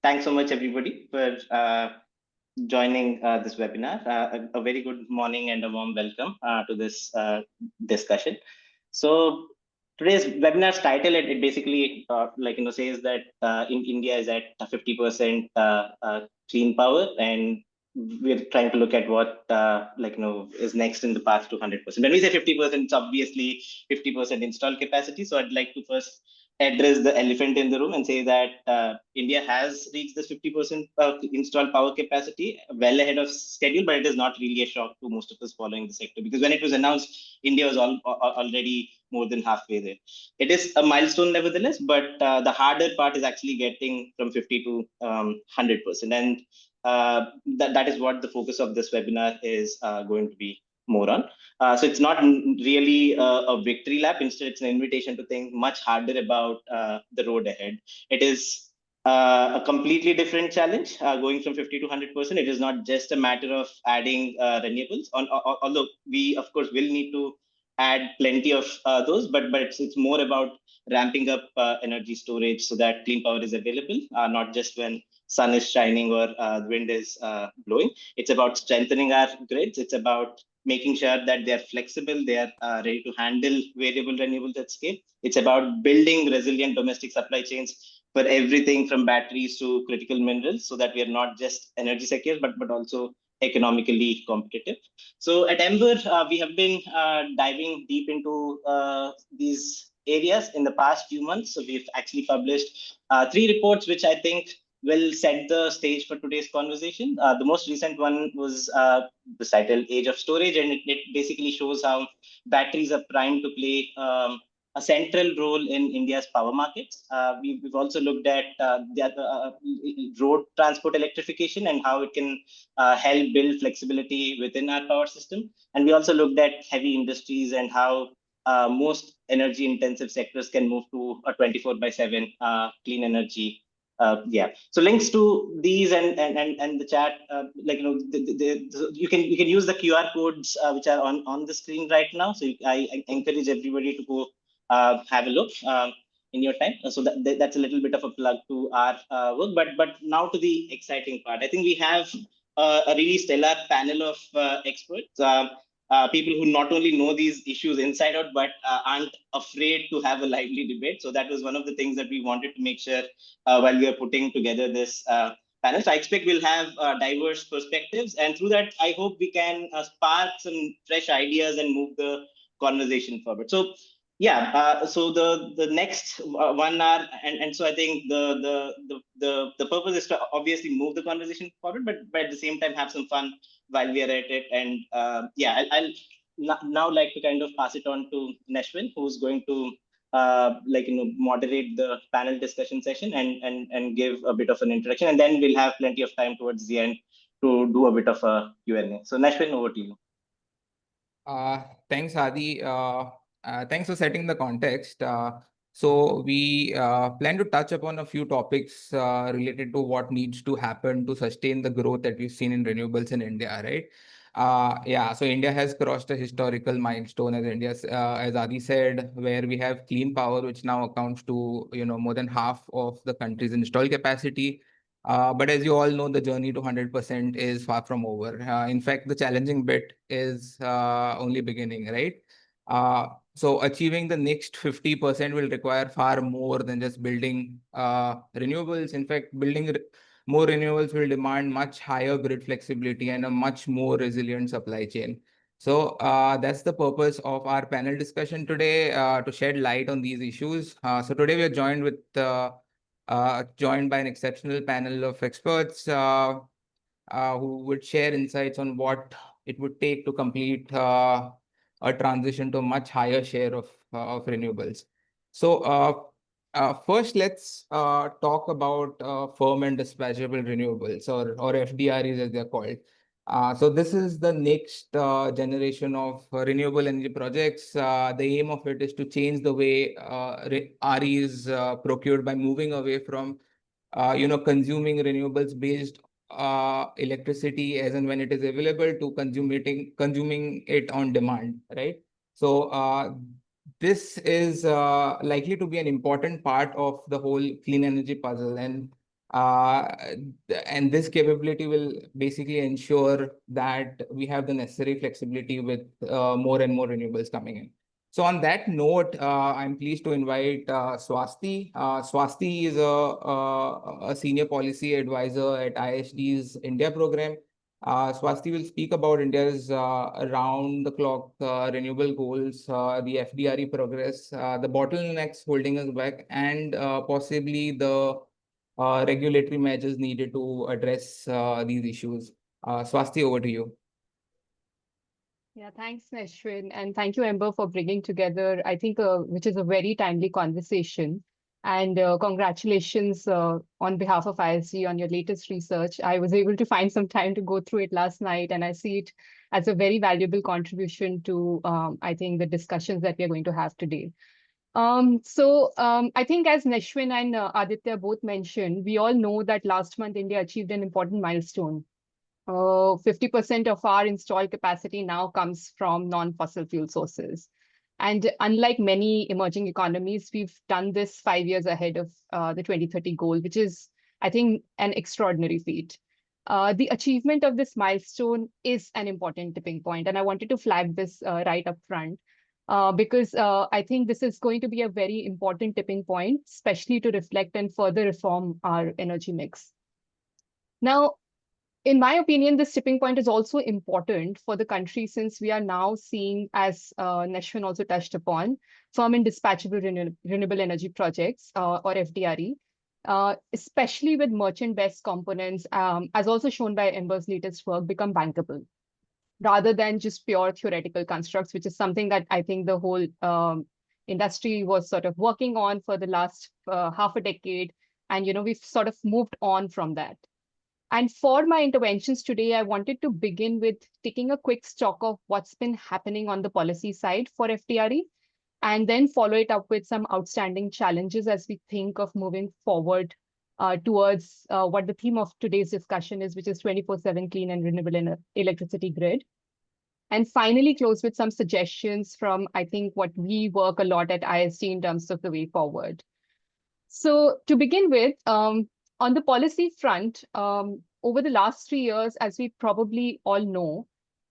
Thanks so much, everybody, for joining this webinar. A very good morning and a warm welcome to this discussion. So today's webinar's title, it basically says that in India is at 50% clean power, and we're trying to look at what is next in the path to 100%. When we say 50%, it's obviously 50% installed capacity. So I'd like to first address the elephant in the room and say that India has reached this 50% installed power capacity well ahead of schedule, but it is not really a shock to most of us following the sector, because when it was announced, India was already more than halfway there. It is a milestone nevertheless, but the harder part is actually getting from 50 to 100%. And that is what the focus of this webinar is going to be more on. So it's not really a victory lap. Instead, it's an invitation to think much harder about the road ahead. It is a completely different challenge going from 50 to 100%. It is not just a matter of adding renewables, although we, of course, will need to add plenty of those, but it's more about ramping up energy storage so that clean power is available, not just when sun is shining or the wind is blowing. It's about strengthening our grids. It's about making sure that they are flexible, they are ready to handle variable renewables at scale. It's about building resilient domestic supply chains for everything from batteries to critical minerals, so that we are not just energy secure, but also economically competitive. So at Ember, we have been diving deep into these areas in the past few months. So we've actually published 3 reports, which I think will set the stage for today's conversation. The most recent one was the title Age of Storage, and it basically shows how batteries are primed to play a central role in India's power markets. We've also looked at road transport electrification and how it can help build flexibility within our power system. And we also looked at heavy industries and how most energy intensive sectors can move to a 24/7 clean energy. So links to these and the chat, you can use the QR codes which are on the screen right now. So I encourage everybody to go have a look in your time. So that's a little bit of a plug to our work. But now to the exciting part. I think we have a really stellar panel of experts. People who not only know these issues inside out, but aren't afraid to have a lively debate. So that was one of the things that we wanted to make sure while we are putting together this panel. So I expect we'll have diverse perspectives, and through that, I hope we can spark some fresh ideas and move the conversation forward. So so the next 1 hour, and so I think the purpose is to obviously move the conversation forward, but at the same time have some fun while we are at it. And I'll now like to kind of pass it on to Neshwin, who's going to moderate the panel discussion session and give a bit of an introduction, and then we'll have plenty of time towards the end to do a bit of a Q&A. So Neshwin, over to you. Thanks, Adi. Thanks for setting the context. So we plan to touch upon a few topics related to what needs to happen to sustain the growth that we've seen in renewables in India, right? So India has crossed a historical milestone, as Adi said, where we have clean power, which now accounts to more than half of the country's installed capacity. But as you all know, the journey to 100% is far from over. In fact, the challenging bit is only beginning, right? So achieving the next 50% will require far more than just building renewables. In fact, building more renewables will demand much higher grid flexibility and a much more resilient supply chain. So that's the purpose of our panel discussion today, to shed light on these issues. So today we are joined by an exceptional panel of experts who would share insights on what it would take to complete a transition to a much higher share of renewables. So first, let's talk about firm and dispatchable renewables, or FDREs as they're called. So this is the next generation of renewable energy projects. The aim of it is to change the way RE is procured by moving away from consuming renewables based electricity as and when it is available to consuming it on demand, right? So this is likely to be an important part of the whole clean energy puzzle. And And this capability will basically ensure that we have the necessary flexibility with more and more renewables coming in. So on that note, I'm pleased to invite Swasti. Swasti is a senior policy advisor at IISD's India program. Swasti will speak about India's around-the-clock renewable goals, the FDRE progress, the bottlenecks holding us back, and possibly the regulatory measures needed to address these issues. Swasti, over to you. Yeah, thanks, Neshwin. And thank you, Ember, for bringing together, I think, which is a very timely conversation. And congratulations on behalf of IISD on your latest research. I was able to find some time to go through it last night, and I see it as a very valuable contribution to, I think, the discussions that we are going to have today. I think as Neshwin and Aditya both mentioned, we all know that last month India achieved an important milestone. 50% of our installed capacity now comes from non-fossil fuel sources. And unlike many emerging economies, we've done this 5 years ahead of the 2030 goal, which is, I think, an extraordinary feat. The achievement of this milestone is an important tipping point, and I wanted to flag this right up front. Because I think this is going to be a very important tipping point, especially to reflect and further reform our energy mix. Now, in my opinion, this tipping point is also important for the country since we are now seeing, as Neshwin also touched upon, firm and dispatchable renewable energy projects or FDRE, especially with merchant-based components, as also shown by Ember's latest work, become bankable, rather than just pure theoretical constructs, which is something that I think the whole industry was sort of working on for the last half a decade. And, we've sort of moved on from that. And for my interventions today, I wanted to begin with taking a quick stock of what's been happening on the policy side for FDRE, and then follow it up with some outstanding challenges as we think of moving forward towards what the theme of today's discussion is, which is 24/7 clean and renewable electricity grid. And finally, close with some suggestions from, I think, what we work a lot at IISD in terms of the way forward. So to begin with, on the policy front, over the last 3 years, as we probably all know,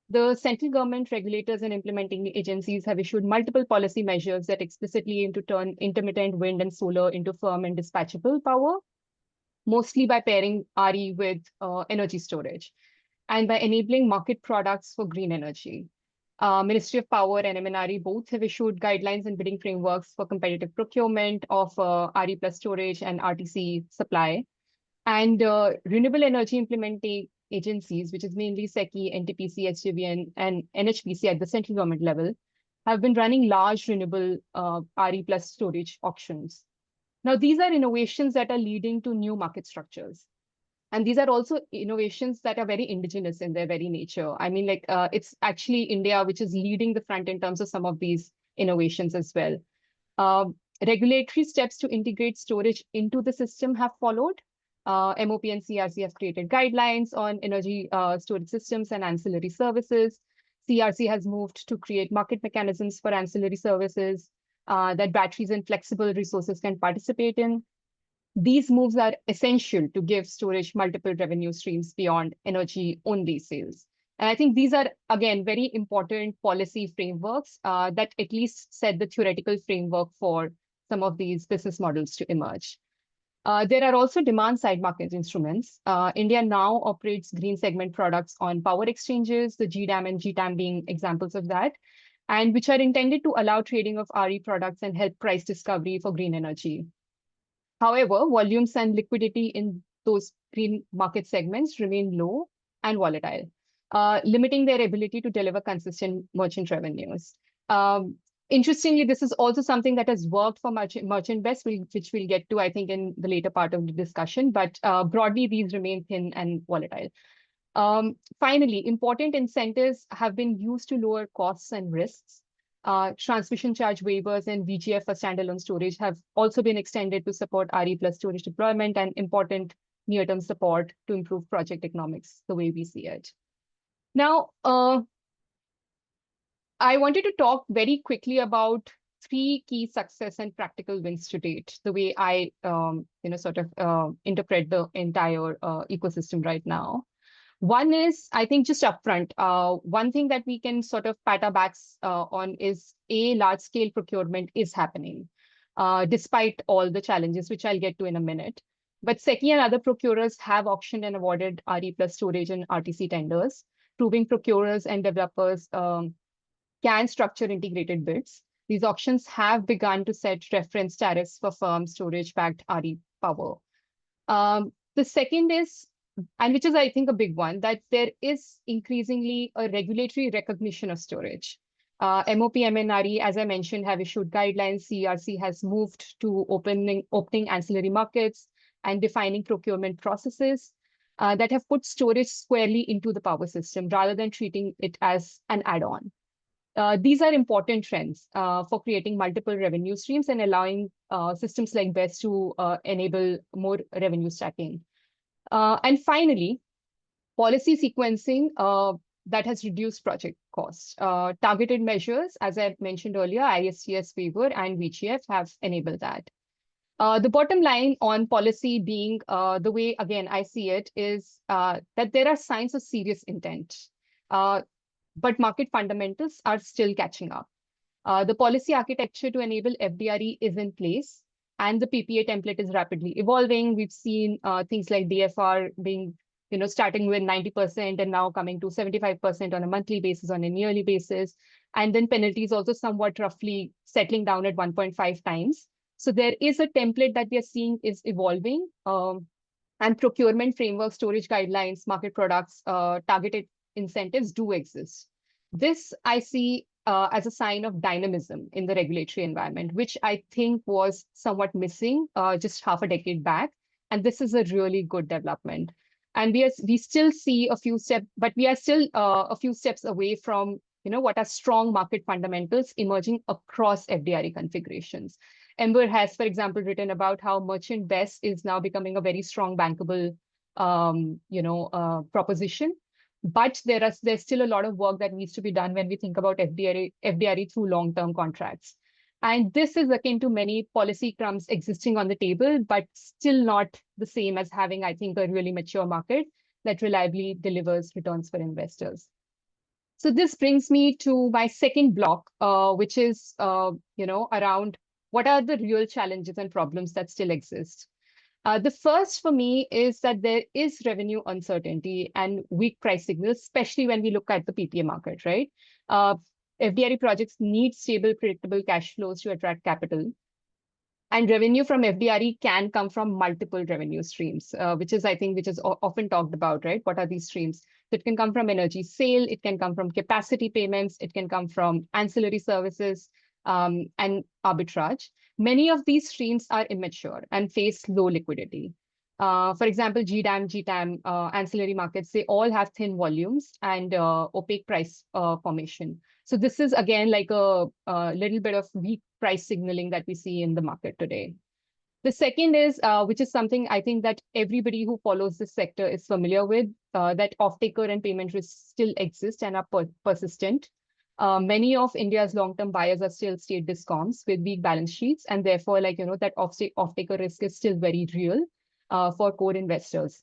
the central government regulators and implementing agencies have issued multiple policy measures that explicitly aim to turn intermittent wind and solar into firm and dispatchable power, mostly by pairing RE with energy storage and by enabling market products for green energy. Ministry of Power and MNRE both have issued guidelines and bidding frameworks for competitive procurement of RE plus storage and RTC supply. And renewable energy implementing agencies, which is mainly SECI, NTPC, SJVN, and NHPC at the central government level, have been running large renewable RE plus storage auctions. Now, these are innovations that are leading to new market structures. And these are also innovations that are very indigenous in their very nature. I mean, it's actually India which is leading the front in terms of some of these innovations as well. Regulatory steps to integrate storage into the system have followed. MOP and CRC have created guidelines on energy storage systems and ancillary services. CRC has moved to create market mechanisms for ancillary services that batteries and flexible resources can participate in. These moves are essential to give storage multiple revenue streams beyond energy-only sales. And I think these are, again, very important policy frameworks that at least set the theoretical framework for some of these business models to emerge. There are also demand-side market instruments. India now operates green segment products on power exchanges, the GDAM and GTAM being examples of that, and which are intended to allow trading of RE products and help price discovery for green energy. However, volumes and liquidity in those green market segments remain low and volatile, limiting their ability to deliver consistent merchant revenues. Interestingly, this is also something that has worked for merchant best, which we'll get to, I think, in the later part of the discussion. But broadly, these remain thin and volatile. Finally, important incentives have been used to lower costs and risks. Transmission charge waivers and VGF for standalone storage have also been extended to support RE plus storage deployment and important near-term support to improve project economics, the way we see it. Now, I wanted to talk very quickly about three key success and practical wins to date, the way I sort of interpret the entire ecosystem right now. One is, I think, just upfront. One thing that we can sort of pat our backs on is large-scale procurement is happening, despite all the challenges, which I'll get to in a minute. But SECI and other procurers have auctioned and awarded RE plus storage and RTC tenders, proving procurers and developers can structure integrated bids. These auctions have begun to set reference tariffs for firm storage-backed RE power. The second is, and which is, I think, a big one, that there is increasingly a regulatory recognition of storage. MOP, MNRE, as I mentioned, have issued guidelines. CERC has moved to opening ancillary markets and defining procurement processes that have put storage squarely into the power system rather than treating it as an add-on. These are important trends for creating multiple revenue streams and allowing systems like BESS to enable more revenue stacking. And finally, policy sequencing that has reduced project costs. Targeted measures, as I mentioned earlier, ISTS waiver and VGF have enabled that. The bottom line on policy being the way, again, I see it is that there are signs of serious intent, but market fundamentals are still catching up. The policy architecture to enable FDRE is in place, and the PPA template is rapidly evolving. We've seen things like DFR being, starting with 90% and now coming to 75% on a monthly basis, on a yearly basis. And then penalties also somewhat roughly settling down at 1.5 times. So there is a template that we are seeing is evolving, and procurement framework, storage guidelines, market products, targeted incentives do exist. This I see as a sign of dynamism in the regulatory environment, which I think was somewhat missing just half a decade back. And this is a really good development. And we still see a few steps, but we are still a few steps away from what are strong market fundamentals emerging across FDRE configurations. Ember has, for example, written about how merchant BESS is now becoming a very strong bankable proposition. But there's still a lot of work that needs to be done when we think about FDRE through long-term contracts. And this is akin to many policy crumbs existing on the table, but still not the same as having, I think, a really mature market that reliably delivers returns for investors. So this brings me to my second block, which is, around what are the real challenges and problems that still exist. The first for me is that there is revenue uncertainty and weak price signals, especially when we look at the PPA market, right? FDRE projects need stable, predictable cash flows to attract capital. And revenue from FDRE can come from multiple revenue streams, which is often talked about, right? What are these streams? It can come from energy sale, it can come from capacity payments, it can come from ancillary services and arbitrage. Many of these streams are immature and face low liquidity. For example, GDAM, GTAM, ancillary markets, they all have thin volumes and opaque price formation. So this is, again, like a little bit of weak price signaling that we see in the market today. The second is, which is something I think that everybody who follows this sector is familiar with, that off-taker and payment risks still exist and are persistent. Many of India's long-term buyers are still state discoms with weak balance sheets, and therefore, that off-taker risk is still very real for core investors.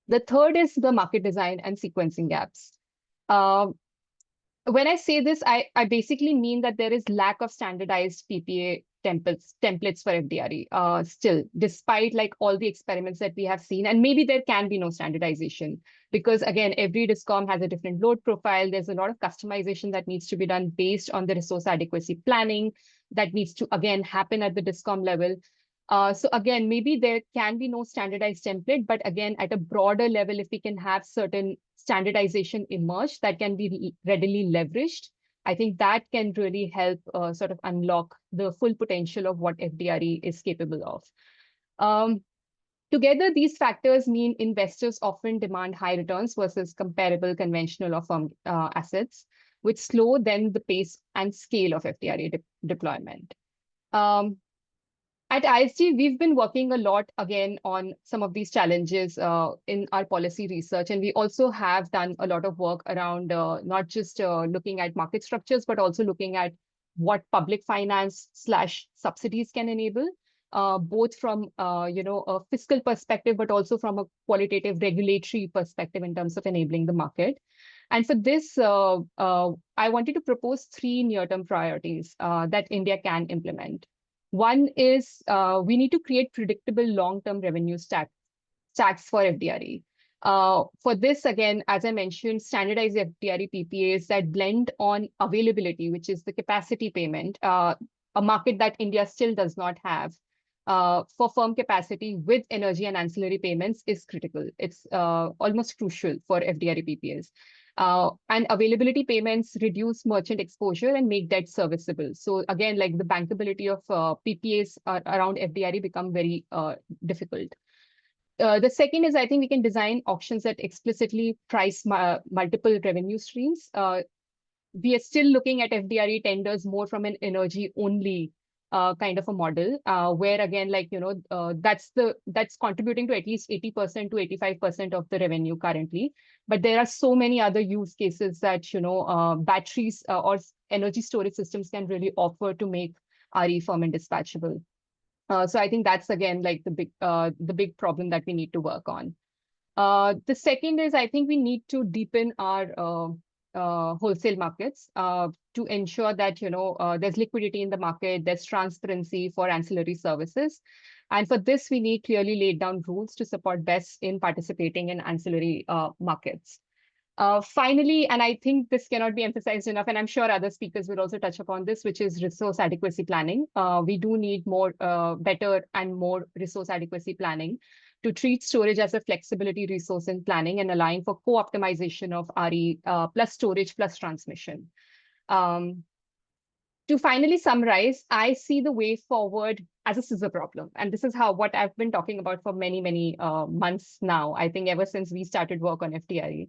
The third is the market design and sequencing gaps. When I say this, I basically mean that there is lack of standardized PPA templates for FDRE still, despite all the experiments that we have seen. And maybe there can be no standardization because, again, every discom has a different load profile. There's a lot of customization that needs to be done based on the resource adequacy planning that needs to, again, happen at the discom level. So again, maybe there can be no standardized template, but again, at a broader level, if we can have certain standardization emerge that can be readily leveraged, I think that can really help sort of unlock the full potential of what FDRE is capable of. Together, these factors mean investors often demand high returns versus comparable conventional or firm assets, which slow then the pace and scale of FDRE deployment. At IISD, we've been working a lot, again, on some of these challenges in our policy research. And we also have done a lot of work around not just looking at market structures, but also looking at what public finance / subsidies can enable, both from a fiscal perspective, but also from a qualitative regulatory perspective in terms of enabling the market. And for this, I wanted to propose 3 near-term priorities that India can implement. One is we need to create predictable long-term revenue stacks for FDRE. For this, again, as I mentioned, standardized FDRE PPAs that blend on availability, which is the capacity payment, a market that India still does not have, for firm capacity with energy and ancillary payments is critical. It's almost crucial for FDRE PPAs. And availability payments reduce merchant exposure and make debt serviceable. So again, like the bankability of PPAs around FDRE become very difficult. The second is, I think we can design auctions that explicitly price multiple revenue streams. We are still looking at FDRE tenders more from an energy only kind of a model, where again, like, that's contributing to at least 80% to 85% of the revenue currently. But there are so many other use cases that, batteries or energy storage systems can really offer to make RE firm and dispatchable. So I think that's again like the big problem that we need to work on. The second is, I think we need to deepen our wholesale markets to ensure that there's liquidity in the market, there's transparency for ancillary services. And for this, we need clearly laid down rules to support BESS in participating in ancillary markets. Finally, and I think this cannot be emphasized enough, and I'm sure other speakers will also touch upon this, which is resource adequacy planning. We do need more, better and more resource adequacy planning to treat storage as a flexibility resource in planning and allowing for co-optimization of RE plus storage plus transmission. To finally summarize, I see the way forward as a scissor problem. And this is what I've been talking about for many, many months now, I think ever since we started work on FDRE.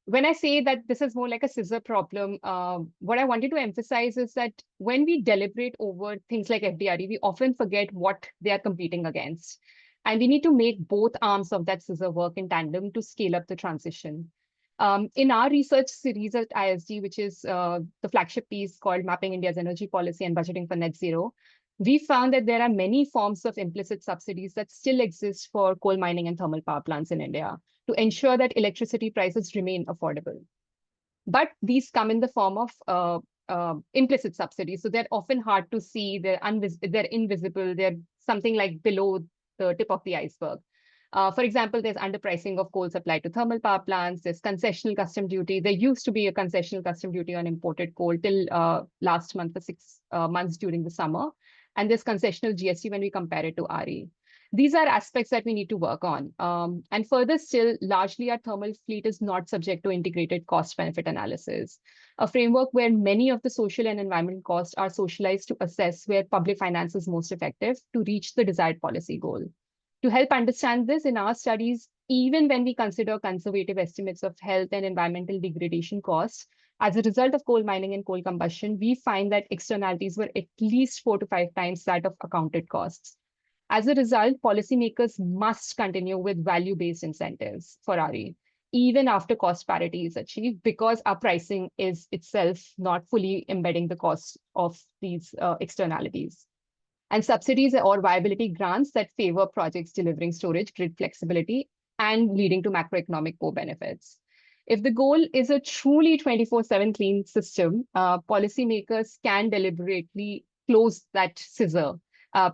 When I say that this is more like a scissor problem, what I wanted to emphasize is that when we deliberate over things like FDRE, we often forget what they are competing against. And we need to make both arms of that scissor work in tandem to scale up the transition. In our research series at IISD, which is the flagship piece called Mapping India's Energy Policy and Budgeting for Net Zero, we found that there are many forms of implicit subsidies that still exist for coal mining and thermal power plants in India to ensure that electricity prices remain affordable. But these come in the form of implicit subsidies. So they're often hard to see, they're invisible, they're something like below the tip of the iceberg. For example, there's underpricing of coal supplied to thermal power plants, there's concessional custom duty. There used to be a concessional custom duty on imported coal till last month for 6 months during the summer. And there's concessional GST when we compare it to RE. These are aspects that we need to work on. And further still, largely our thermal fleet is not subject to integrated cost-benefit analysis, a framework where many of the social and environmental costs are socialized to assess where public finance is most effective to reach the desired policy goal. To help understand this, in our studies, even when we consider conservative estimates of health and environmental degradation costs, as a result of coal mining and coal combustion, we find that externalities were at least 4 to 5 times that of accounted costs. As a result, policymakers must continue with value-based incentives for RE, even after cost parity is achieved, because our pricing is itself not fully embedding the cost of these externalities. And subsidies or viability grants that favor projects delivering storage, grid flexibility, and leading to macroeconomic co-benefits. If the goal is a truly 24/7 clean system, policymakers can deliberately close that scissor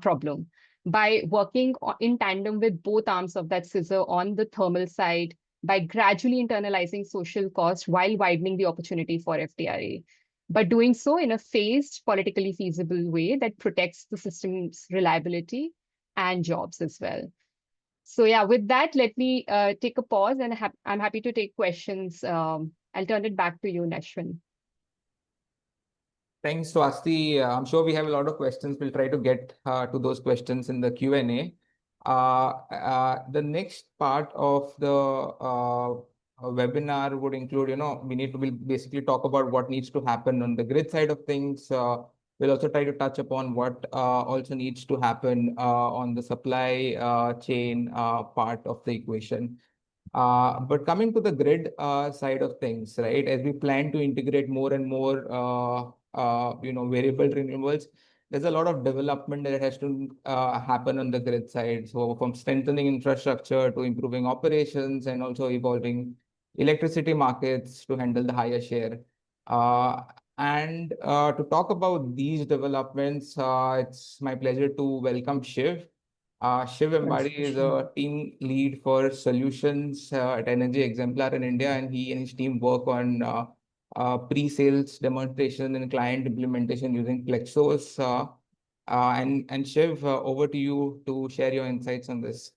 problem by working in tandem with both arms of that scissor on the thermal side, by gradually internalizing social cost while widening the opportunity for FDRE, but doing so in a phased, politically feasible way that protects the system's reliability and jobs as well. So yeah, with that, let me take a pause, and I'm happy to take questions. I'll turn it back to you, Neshwin. Thanks, Swasti. I'm sure we have a lot of questions. We'll try to get to those questions in the Q&A. The next part of the webinar would include, we need to basically talk about what needs to happen on the grid side of things. We'll also try to touch upon what also needs to happen on the supply chain part of the equation. But coming to the grid side of things, right, as we plan to integrate more and more variable renewables, there's a lot of development that has to happen on the grid side. So from strengthening infrastructure to improving operations and also evolving electricity markets to handle the higher share. And to talk about these developments, it's my pleasure to welcome Shiv. Shiv Vembadi is a team lead for solutions at Energy Exemplar in India, and he and his team work on pre-sales demonstration and client implementation using Plexos. And Shiv, over to you to share your insights on this.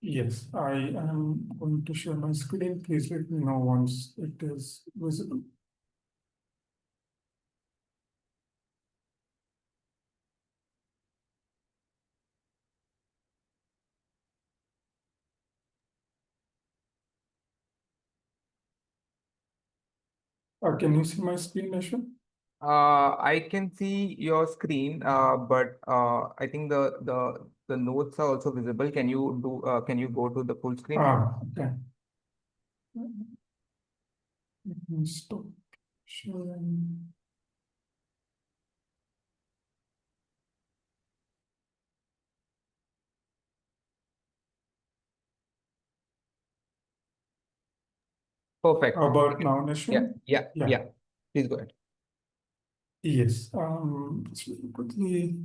Yes, I am going to share my screen. Please let me know once it is visible. Can you see my screen, Neshwin? I can see your screen, but I think the notes are also visible. Can you go to the full screen? Okay. Let me stop sharing. Perfect. How about now, Neshwin? Yeah. Please go ahead. Yes. Let's really quickly.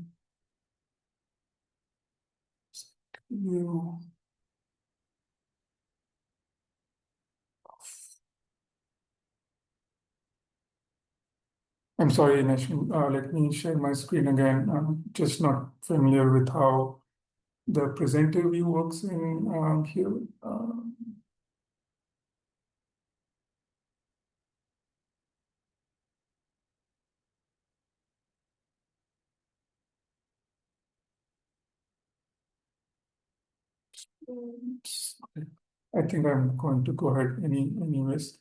You. I'm sorry, Neshwin. Let me share my screen again. I'm just not familiar with how the presenter view works in here. I think I'm going to go ahead anyways.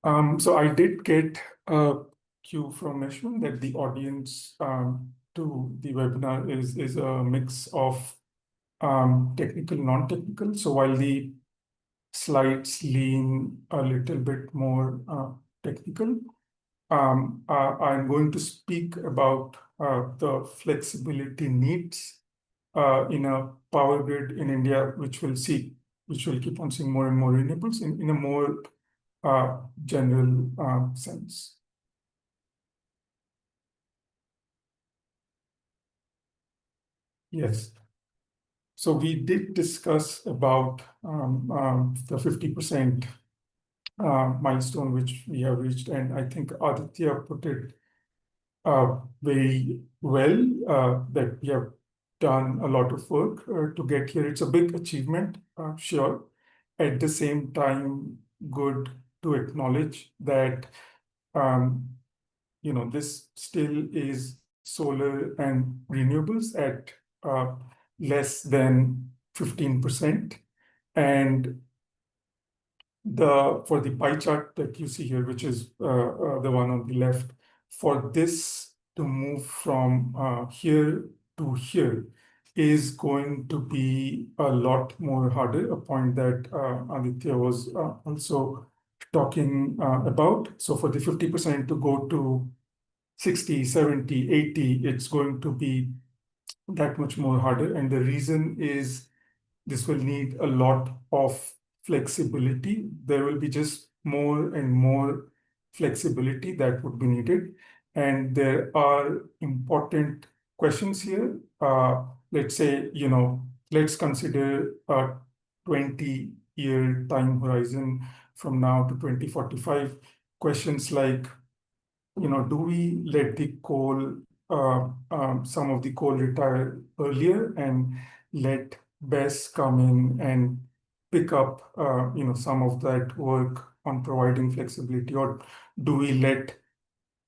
So I did get a cue from Neshwin that the audience to the webinar is a mix of technical, non-technical. So while the slides lean a little bit more technical, I'm going to speak about the flexibility needs in a power grid in India, which will keep on seeing more and more renewables in a more general sense. Yes. So we did discuss about the 50% milestone which we have reached, and I think Aditya put it very well that we have done a lot of work to get here. It's a big achievement, sure. At the same time, good to acknowledge that this still is solar and renewables at less than 15%. And for the pie chart that you see here, which is the one on the left, for this to move from here to here is going to be a lot more harder, a point that Aditya was also talking about. So for the 50% to go to 60, 70, 80, it's going to be that much more harder. And the reason is this will need a lot of flexibility. There will be just more and more flexibility that would be needed. And there are important questions here. Let's say, let's consider a 20-year time horizon from now to 2045. Questions like, do we let the coal, some of the coal retire earlier and let BESS come in and pick up, some of that work on providing flexibility, or do we let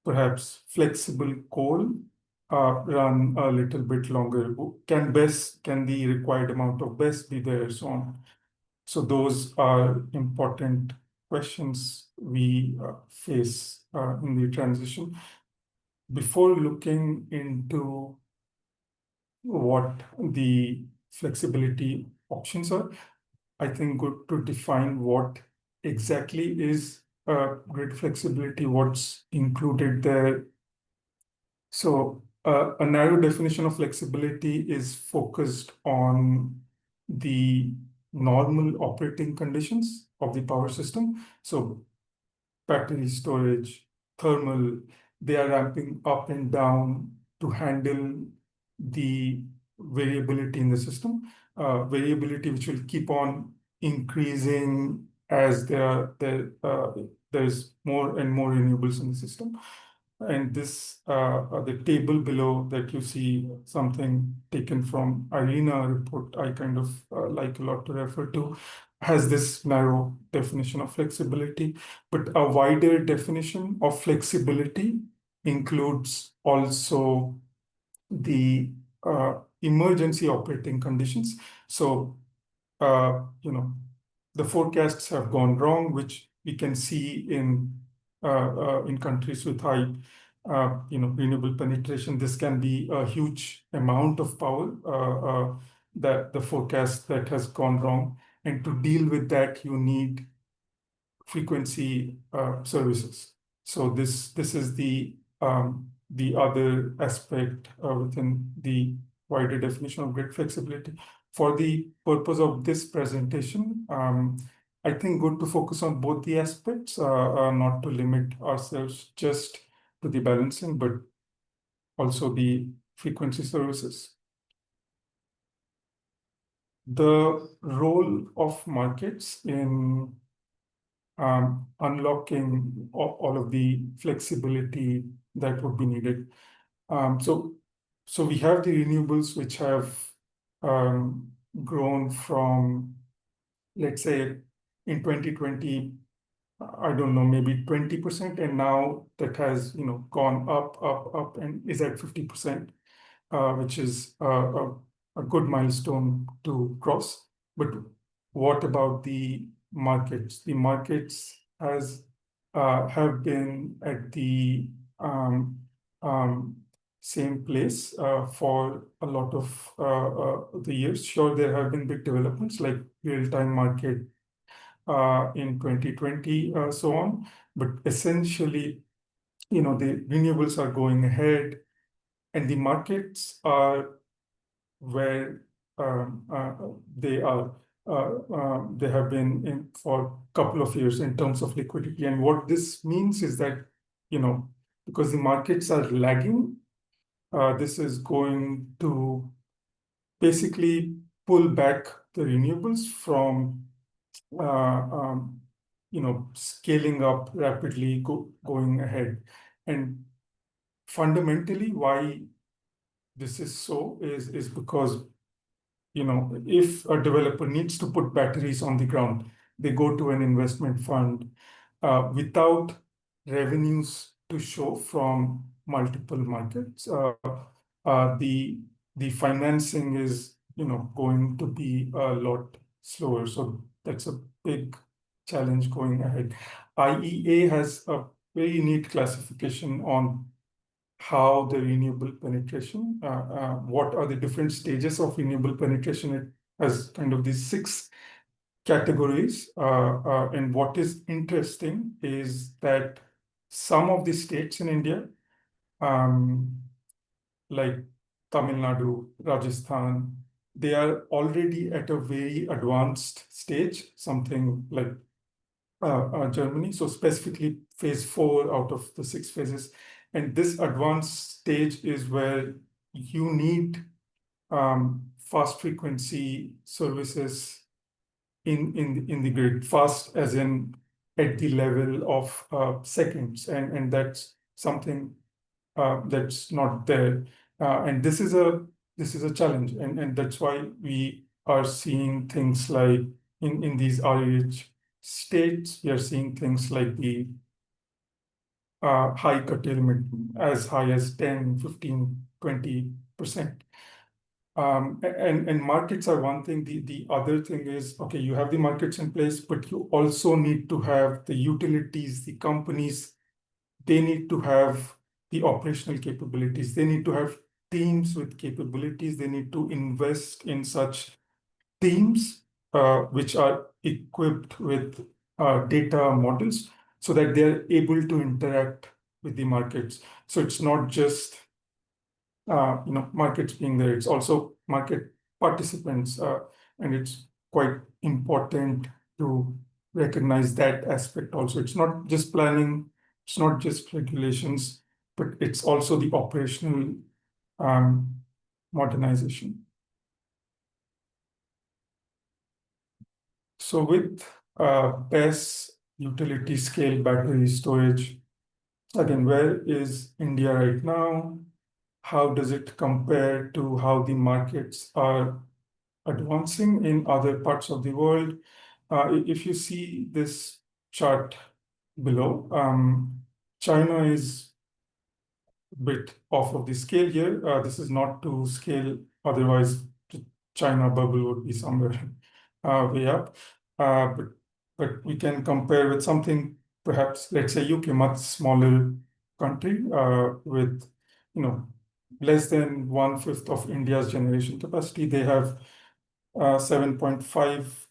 perhaps flexible coal run a little bit longer? Can the required amount of BESS be there, so on? So those are important questions we face in the transition. Before looking into what the flexibility options are, I think good to define what exactly is grid flexibility, what's included there, So a narrow definition of flexibility is focused on the normal operating conditions of the power system. So battery storage, thermal, they are ramping up and down to handle the variability in the system, variability which will keep on increasing as there's more and more renewables in the system. And this, the table below that you see, something taken from IRENA report, I kind of like a lot to refer to, has this narrow definition of flexibility. But a wider definition of flexibility includes also the emergency operating conditions. So, the forecasts have gone wrong, which we can see in countries with high, renewable penetration. This can be a huge amount of power that the forecast that has gone wrong. And to deal with that, you need frequency services. So this is the other aspect within the wider definition of grid flexibility. For the purpose of this presentation, I think good to focus on both the aspects, not to limit ourselves just to the balancing, but also the frequency services. The role of markets in unlocking all of the flexibility that would be needed. So we have the renewables which have grown from, let's say, in 2020, I don't know, maybe 20%, and now that has gone up, and is at 50%, which is a good milestone to cross. But what about the markets? The markets have been at the same place for a lot of the years. Sure, there have been big developments like real-time market in 2020, so on. But essentially, the renewables are going ahead, and the markets are where they are. They have been in for a couple of years in terms of liquidity. And what this means is that, because the markets are lagging, this is going to basically pull back the renewables from, scaling up rapidly, going ahead. And fundamentally, why this is so is because, if a developer needs to put batteries on the ground, they go to an investment fund without revenues to show from multiple markets. The financing is, going to be a lot slower. So that's a big challenge going ahead. IEA has a very neat classification on how the renewable penetration, what are the different stages of renewable penetration. It has kind of these 6 categories. And what is interesting is that some of the states in India, like Tamil Nadu, Rajasthan, they are already at a very advanced stage, something like Germany. So specifically phase 4 out of the 6 phases. And this advanced stage is where you need fast frequency services in the grid, fast as in at the level of seconds. And that's something that's not there. And this is a challenge. And that's why we are seeing things like in these REH states, we are seeing things like the high curtailment as high as 10, 15, 20%. And markets are one thing. The other thing is, okay, you have the markets in place, but you also need to have the utilities, the companies, they need to have the operational capabilities. They need to have teams with capabilities. They need to invest in such teams which are equipped with data models so that they're able to interact with the markets. So it's not just markets being there, it's also market participants, and it's quite important to recognize that aspect also. It's not just planning, it's not just regulations, but it's also the operational modernization. So with BESS utility scale battery storage, again, where is India right now? How does it compare to how the markets are advancing in other parts of the world? If you see this chart below, China is a bit off of the scale here. This is not to scale, otherwise the China bubble would be somewhere way up. But we can compare with something, perhaps, let's say UK, much smaller country with, less than 1/5 of India's generation capacity. They have 7.5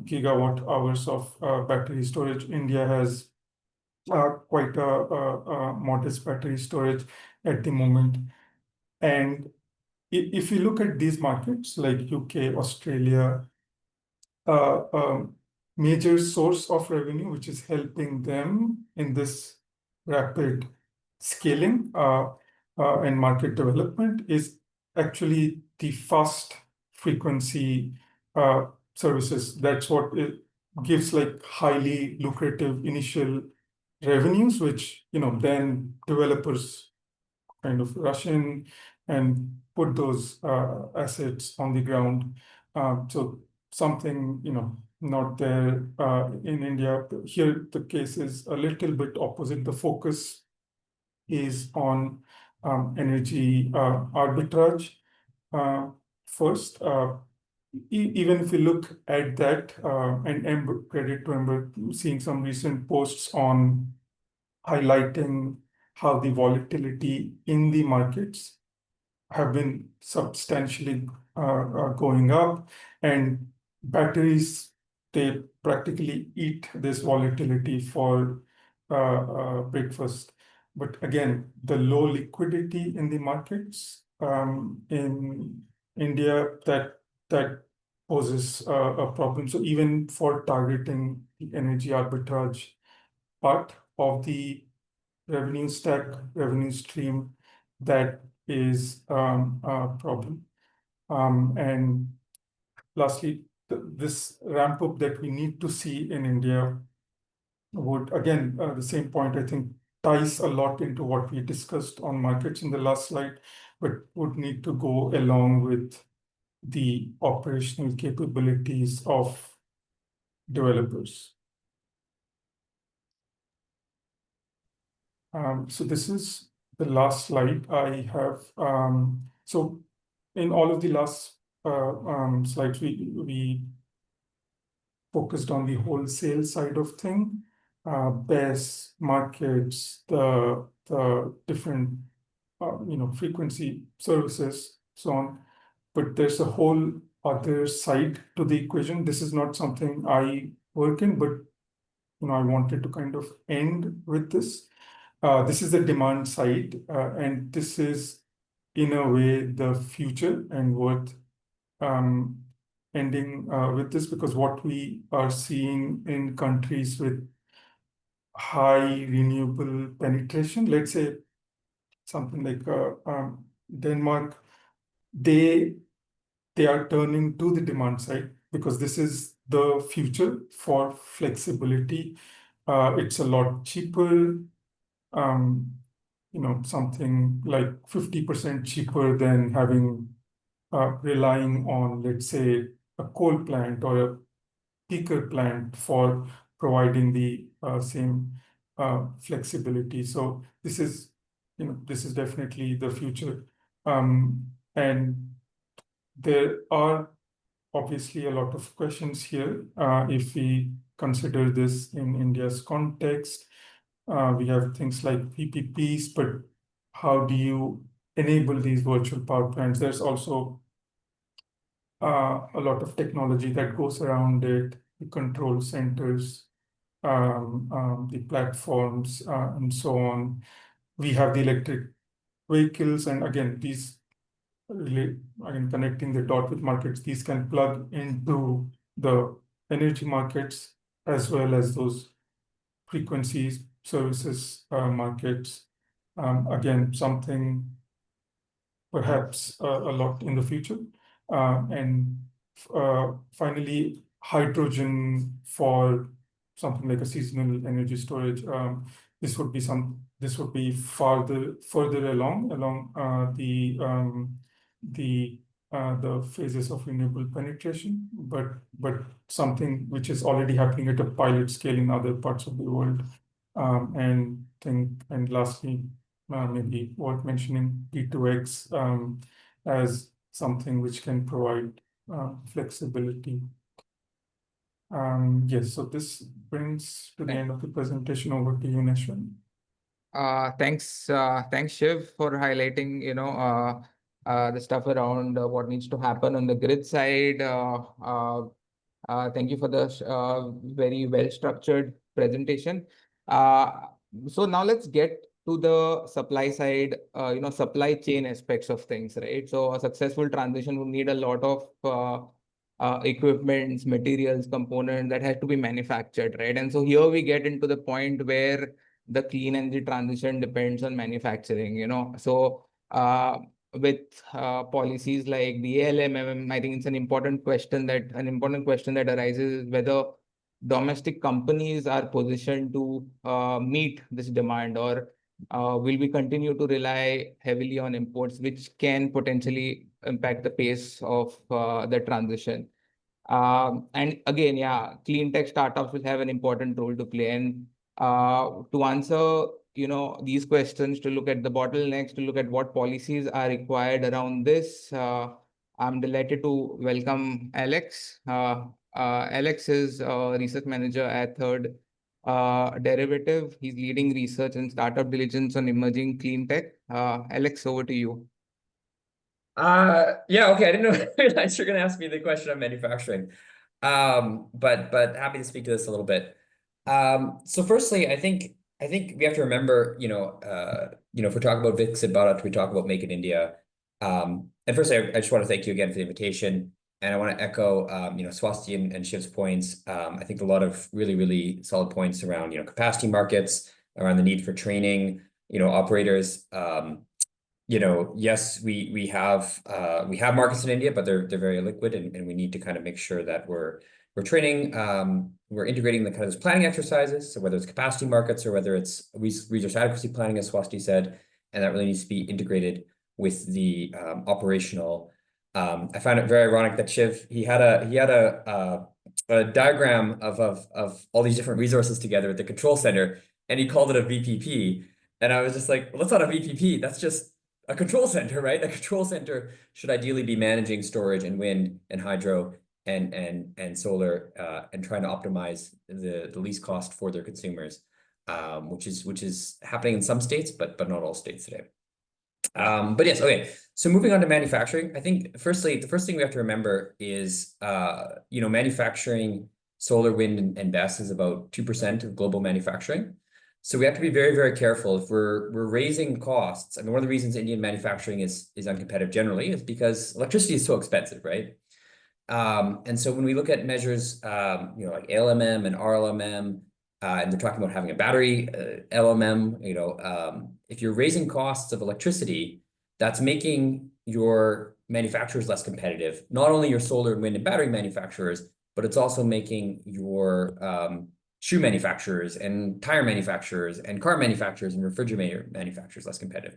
gigawatt hours of battery storage. India has quite a modest battery storage at the moment. And if you look at these markets like UK, Australia, major source of revenue, which is helping them in this rapid scaling and market development, is actually the fast frequency services. That's what it gives, like highly lucrative initial revenues, which then developers kind of rush in and put those assets on the ground. So something not there in India. Here the case is a little bit opposite. The focus is on energy arbitrage first. Even if you look at that, and Ember, credit to Ember, seeing some recent posts on highlighting how the volatility in the markets have been substantially going up, and batteries, they practically eat this volatility for breakfast. But again, the low liquidity in the markets in India, that poses a problem. So even for targeting the energy arbitrage part of the revenue stack, revenue stream, that is a problem. And lastly, this ramp up that we need to see in India would, again, the same point, I think, ties a lot into what we discussed on markets in the last slide, but would need to go along with the operational capabilities of developers. So this is the last slide I have. So in all of the last slides, we focused on the wholesale side of thing, BESS, markets, the different frequency services, so on. But there's a whole other side to the equation. This is not something I work in, but I wanted to kind of end with this. This is the demand side, and this is, in a way, the future, and worth ending with this, because what we are seeing in countries with high renewable penetration, let's say something like Denmark, they are turning to the demand side, because this is the future for flexibility. It's a lot cheaper. Something like 50% cheaper than relying on, let's say, a coal plant or a peaker plant for providing the same flexibility. So this is definitely the future. And there are obviously a lot of questions here. If we consider this in India's context, we have things like PPPs, but how do you enable these virtual power plants? There's also a lot of technology that goes around it, the control centers, the platforms, and so on. We have the electric vehicles, and again, these again connecting the dot with markets, these can plug into the energy markets as well as those frequencies, services, markets. Again, something perhaps a lot in the future. And finally, hydrogen for something like a seasonal energy storage. This would be further along the phases of renewable penetration, but something which is already happening at a pilot scale in other parts of the world. And lastly, maybe worth mentioning P2X as something which can provide flexibility. Yes, so this brings to the end of the presentation. Over to you, Neshwin. Thanks, Shiv, for highlighting, the stuff around what needs to happen on the grid side. Thank you for the very well-structured presentation. So now let's get to the supply side, supply chain aspects of things, right? So a successful transition would need a lot of equipments, materials, components that have to be manufactured, right? And so here we get into the point where the clean energy transition depends on manufacturing, So with policies like the ALMM, I think it's an important question that arises is whether domestic companies are positioned to meet this demand, or will we continue to rely heavily on imports, which can potentially impact the pace of the transition. And again, yeah, clean tech startups will have an important role to play. And to answer, these questions, to look at the bottlenecks, to look at what policies are required around this, I'm delighted to welcome Alex. Alex is a research manager at Third Derivative. He's leading research and startup diligence on emerging clean tech. Alex, over to you. Yeah, okay. I didn't realize you're gonna ask me the question on manufacturing. But happy to speak to this a little bit. So firstly, I think we have to remember, if we're talking about Viksit Bharat, we talk about Make in India. And firstly, I just want to thank you again for the invitation. And I want to echo, Swasti and Shiv's points. I think a lot of really, really solid points around, capacity markets, around the need for training, operators. Yes, we have markets in India, but they're very liquid, and we need to kind of make sure that we're training, we're integrating the kind of those planning exercises. So whether it's capacity markets or whether it's resource adequacy planning, as Swasti said, and that really needs to be integrated with the operational. I find it very ironic that Shiv, he had a diagram of all these different resources together at the control center, and he called it a VPP. And I was just like, well, that's not a VPP. That's just a control center, right? A control center should ideally be managing storage and wind and hydro and solar, and trying to optimize the least cost for their consumers, which is happening in some states, but not all states today. But yes, okay. So moving on to manufacturing, I think firstly, the first thing we have to remember is, manufacturing solar, wind, and BESS is about 2% of global manufacturing. So we have to be very, very careful if we're raising costs. I mean, one of the reasons Indian manufacturing is uncompetitive generally is because electricity is so expensive, right? And so when we look at measures, like ALMM and RLMM, and they're talking about having a battery LMM, if you're raising costs of electricity, that's making your manufacturers less competitive. Not only your solar, wind, and battery manufacturers, but it's also making your shoe manufacturers and tire manufacturers and car manufacturers and refrigerator manufacturers less competitive.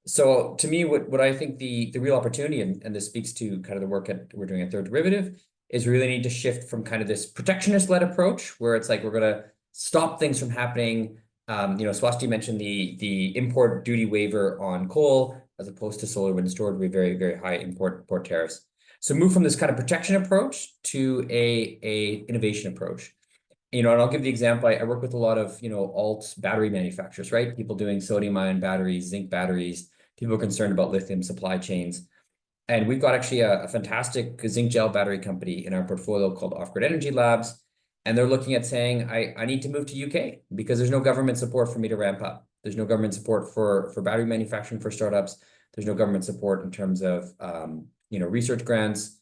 So to me, what I think the real opportunity, and this speaks to kind of the work we're doing at Third Derivative, is we really need to shift from kind of this protectionist-led approach where it's like we're going to stop things from happening. Swasti mentioned the import duty waiver on coal as opposed to solar, wind, and storage with very, very high import tariffs. So move from this kind of protection approach to a innovation approach. And I'll give the example. I work with a lot of, alt battery manufacturers, right? People doing sodium-ion batteries, zinc batteries, people are concerned about lithium supply chains. And we've got actually a fantastic zinc gel battery company in our portfolio called Off Grid Energy Labs. And they're looking at saying, I need to move to UK because there's no government support for me to ramp up. There's no government support for battery manufacturing for startups. There's no government support in terms of research grants.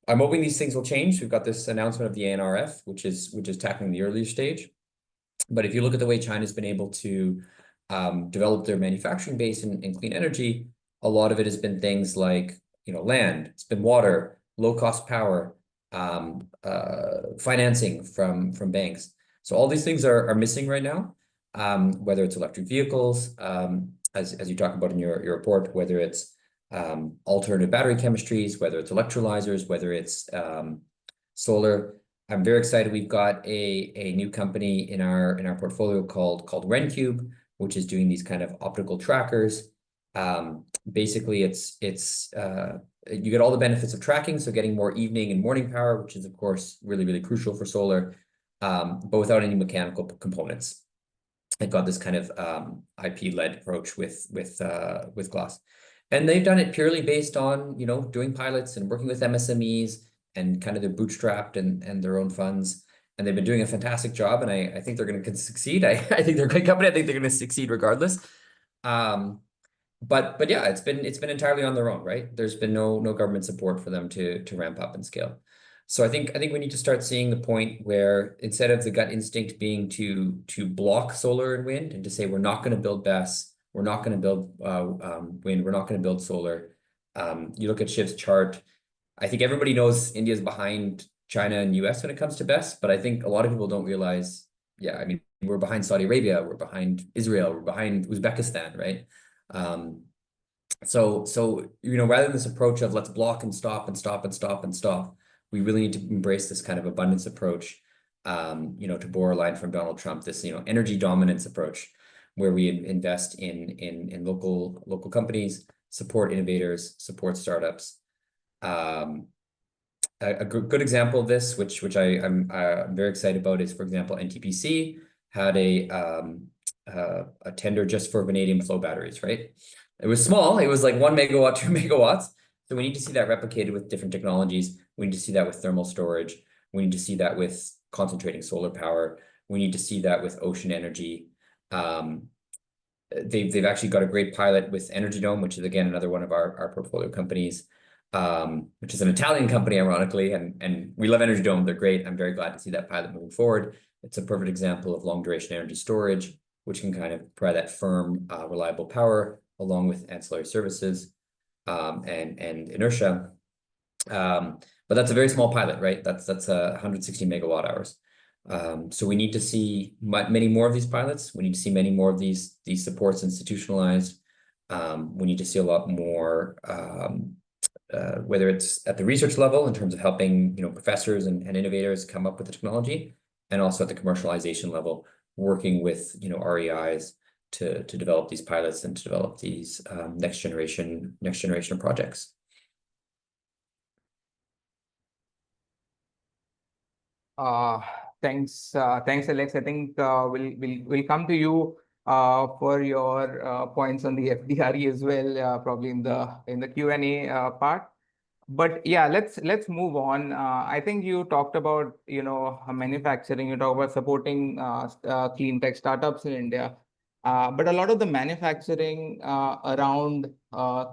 I'm hoping these things will change. We've got this announcement of the ANRF, which is tackling the earlier stage. But if you look at the way China's been able to develop their manufacturing base in clean energy, a lot of it has been things like land, it's been water, low cost power, financing from banks. So all these things are missing right now. Whether it's electric vehicles, as you talk about in your report, whether it's alternative battery chemistries, whether it's electrolyzers, whether it's solar. I'm very excited. We've got a new company in our portfolio called RenCube, which is doing these kind of optical trackers. Basically, it's you get all the benefits of tracking, so getting more evening and morning power, which is of course really crucial for solar, but without any mechanical components. It got this kind of IP-led approach with glass. And they've done it purely based on, doing pilots and working with MSMEs and kind of they're bootstrapped and their own funds. And they've been doing a fantastic job. And I think they're going to succeed. I think they're a great company. I think they're going to succeed regardless. But yeah, it's been entirely on their own, right? There's been no government support for them to ramp up and scale. So I think we need to start seeing the point where instead of the gut instinct being to block solar and wind and to say we're not going to build BESS, we're not going to build wind, we're not going to build solar. You look at Shiv's chart. I think everybody knows India's behind China and US when it comes to BESS, but I think a lot of people don't realize, we're behind Saudi Arabia, we're behind Israel, we're behind Uzbekistan, right? So rather than this approach of let's block and stop and stop and stop and stop, we really need to embrace this kind of abundance approach, to borrow a line from Donald Trump, this, energy dominance approach, where we invest in local companies, support innovators, support startups. A good example of this, which I'm very excited about, is, for example, NTPC had a tender just for vanadium flow batteries, right? It was small. It was like 1 megawatt, 2 megawatts. So we need to see that replicated with different technologies. We need to see that with thermal storage. We need to see that with concentrating solar power. We need to see that with ocean energy. They've actually got a great pilot with Energy Dome, which is again another one of our portfolio companies, which is an Italian company, ironically, and we love Energy Dome. They're great. I'm very glad to see that pilot moving forward. It's a perfect example of long duration energy storage, which can kind of provide that firm, reliable power along with ancillary services and inertia. But that's a very small pilot, right? That's 160 megawatt hours. So we need to see many more of these pilots. We need to see many more of these supports institutionalized. We need to see a lot more, whether it's at the research level in terms of helping professors and innovators come up with the technology, and also at the commercialization level, working with REIs to develop these pilots and to develop these next generation of projects. Thanks, Alex. I think we'll come to you for your points on the FDRE as well, probably in the Q&A part. But yeah, let's move on. I think you talked about manufacturing. You talk about supporting clean tech startups in India, but a lot of the manufacturing around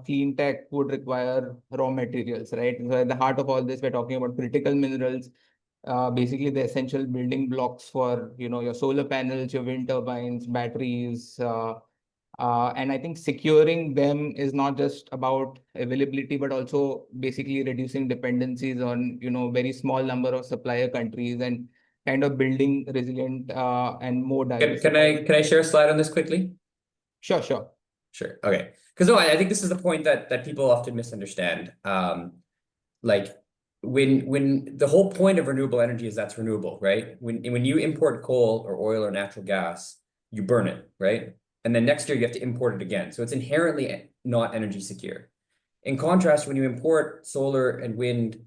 clean tech would require raw materials, right? So at the heart of all this, we're talking about critical minerals. Basically the essential building blocks for your solar panels, your wind turbines, batteries, and I think securing them is not just about availability, but also basically reducing dependencies on very small number of supplier countries and kind of building resilient and more diverse. Can I share a slide on this quickly? Sure. Okay, because no, I think this is the point that people often misunderstand. Like when the whole point of renewable energy is that's renewable, right? When you import coal or oil or natural gas, you burn it, right? And then next year you have to import it again. So it's inherently not energy secure. In contrast, when you import solar and wind,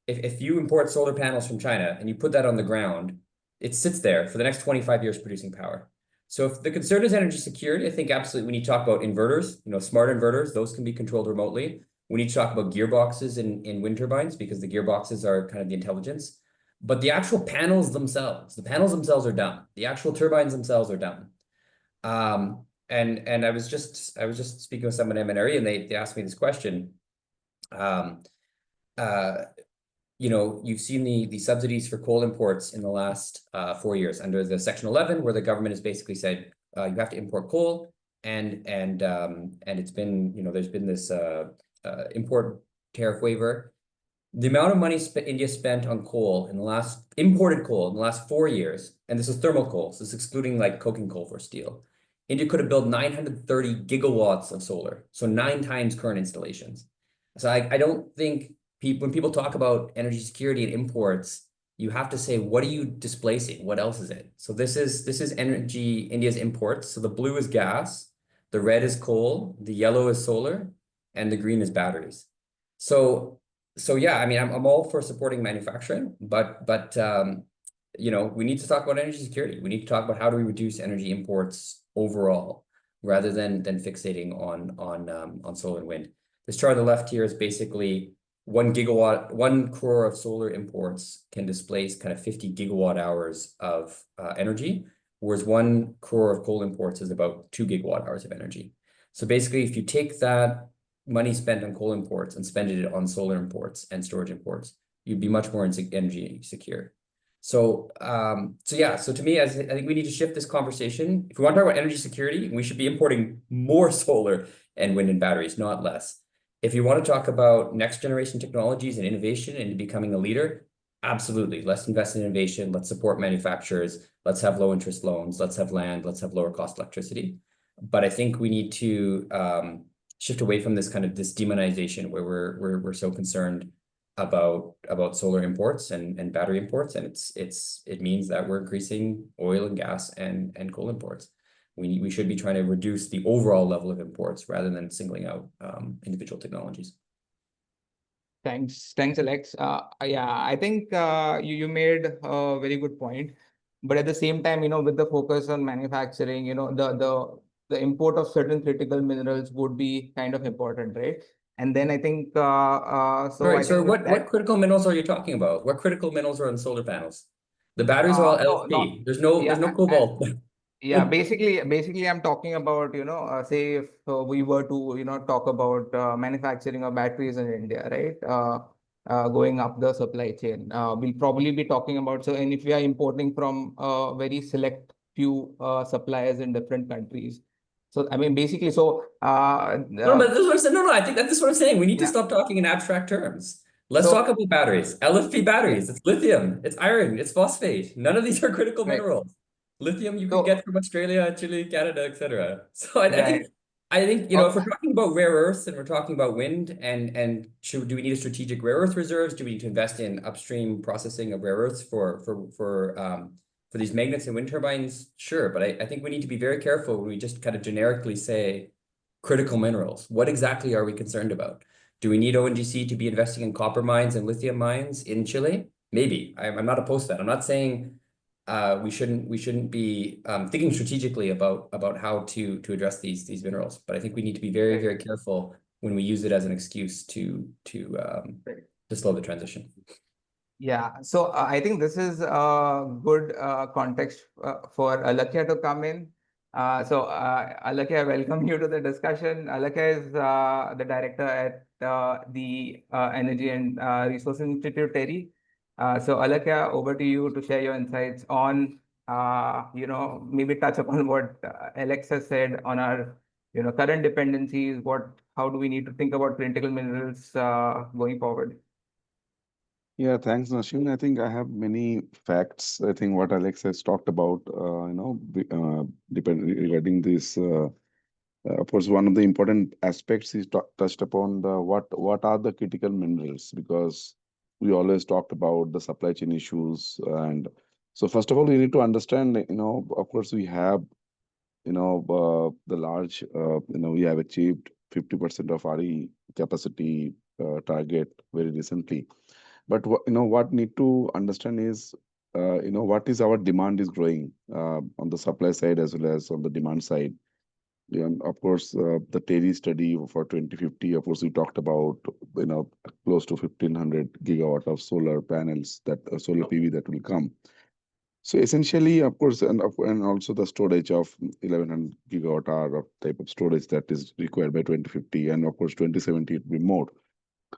if you import solar panels from China and you put that on the ground, it sits there for the next 25 years producing power. So if the concern is energy security, I think absolutely we need to talk about inverters, smart inverters, those can be controlled remotely. We need to talk about gearboxes in wind turbines because the gearboxes are kind of the intelligence. But the actual panels themselves, are done. The actual turbines themselves are done. And I was just speaking with someone in MNRE, and they asked me this question. You know, you've seen the subsidies for coal imports in the last 4 years under the Section 11, where the government has basically said you have to import coal, and it's been, you know, there's been this import tariff waiver. The amount of money India spent on coal in the last imported coal in the last 4 years, and this is thermal coal, so this is excluding like coking coal for steel. India could have built 930 gigawatts of solar, so 9 times current installations. So I don't think when people talk about energy security and imports, you have to say, what are you displacing? What else is it? So this is energy, India's imports. So the blue is gas, the red is coal, the yellow is solar, and the green is batteries. So yeah, I mean, I'm all for supporting manufacturing, but you know, we need to talk about energy security. We need to talk about how do we reduce energy imports overall, rather than fixating on solar and wind. This chart on the left here is basically 1 crore of solar imports can displace kind of 50 gigawatt hours of energy, whereas 1 crore of coal imports is about 2 gigawatt hours of energy. So basically, if you take that money spent on coal imports and spend it on solar imports and storage imports, you'd be much more energy secure. So yeah, so to me, I think we need to shift this conversation. If we want to talk about energy security, we should be importing more solar and wind and batteries, not less. If you want to talk about next generation technologies and innovation and becoming a leader, absolutely. Let's invest in innovation. Let's support manufacturers. Let's have low interest loans. Let's have land. Let's have lower cost electricity. But I think we need to shift away from this demonization where we're so concerned about solar imports and battery imports, and it means that we're increasing oil and gas and coal imports. We should be trying to reduce the overall level of imports rather than singling out individual technologies. Thanks, Alex. Yeah, I think you made a very good point. But at the same time, you know, with the focus on manufacturing, you know, the import of certain critical minerals would be kind of important, right? And then I think So what critical minerals are you talking about? What critical minerals are in solar panels? The batteries are all LFP. There's no cobalt. Yeah, basically, I'm talking about, you know, say if we were to, you know, talk about manufacturing of batteries in India, right? Going up the supply chain, we'll probably be talking about, so, and if we are importing from very select few suppliers in different countries. So, I mean, basically, so No, but this is what I'm saying. No, I think that's what I'm saying. We need to stop talking in abstract terms. Let's talk about batteries. LFP batteries. It's lithium, it's iron, it's phosphate. None of these are critical minerals. Lithium you can get from Australia, Chile, Canada, etc. So I think, you know, if we're talking about rare earths and we're talking about wind and do we need a strategic rare earth reserves? Do we need to invest in upstream processing of rare earths for these magnets and wind turbines? Sure, but I think we need to be very careful when we just kind of generically say critical minerals. What exactly are we concerned about? Do we need ONGC to be investing in copper mines and lithium mines in Chile? Maybe. I'm not opposed to that. I'm not saying we shouldn't be thinking strategically about how to address these minerals, but I think we need to be very, very careful when we use it as an excuse to slow the transition. Yeah, so I think this is a good context for Alekhya to come in. Alekhya, I welcome you to the discussion. Alekhya is the director at the Energy and Resources Institute, TERI. So Alekhya, over to you to share your insights on, you know, maybe touch upon what Alex has said on our, you know, current dependencies. How do we need to think about critical minerals going forward? Yeah, thanks, Neshwin. I think I have many facts. I think what Alex has talked about, you know, regarding this. Of course, one of the important aspects is touched upon what are the critical minerals, because we always talked about the supply chain issues. And so first of all, we need to understand, you know, of course, we have, you know, the large, you know, we have achieved 50% of RE capacity target very recently. But you know, what need to understand is, you know, what is our demand is growing on the supply side as well as on the demand side. yeah, and of course, the TERI study for 2050, of course, we talked about, close to 1,500 gigawatt of solar panels, that solar PV that will come. So essentially, of course, and also the storage of 1,100 gigawatt hour of type of storage that is required by 2050, and of course 2070 it will be more.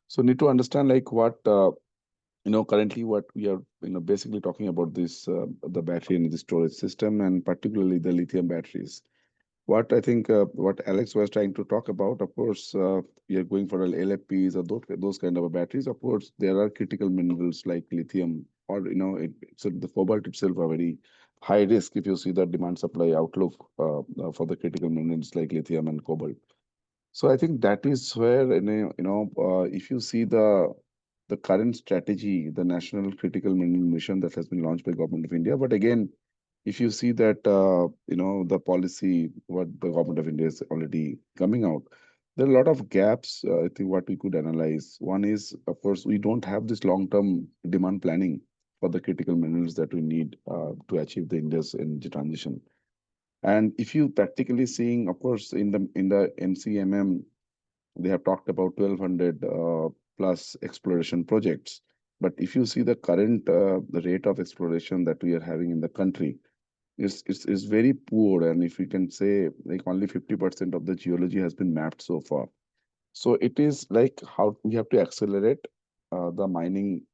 So need to understand like what currently what we are basically talking about this the battery energy storage system, and particularly the lithium batteries. What I think what Alex was trying to talk about, of course, we are going for LFPs or those kind of batteries. Of course, there are critical minerals like lithium, or so the cobalt itself are very high risk if you see the demand supply outlook for the critical minerals like lithium and cobalt. So I think that is where if you see the current strategy, the National Critical Mineral Mission that has been launched by Government of India, but again, if you see that the policy what the Government of India is already coming out, there are a lot of gaps. I think what we could analyze. One is, of course, we don't have this long-term demand planning for the critical minerals that we need to achieve the India's energy transition. And if you practically seeing, of course, in the NCMM, they have talked about 1,200 plus exploration projects. But if you see the current the rate of exploration that we are having in the country, is very poor, and if we can say like only 50% of the geology has been mapped so far. So it is like how we have to accelerate the mining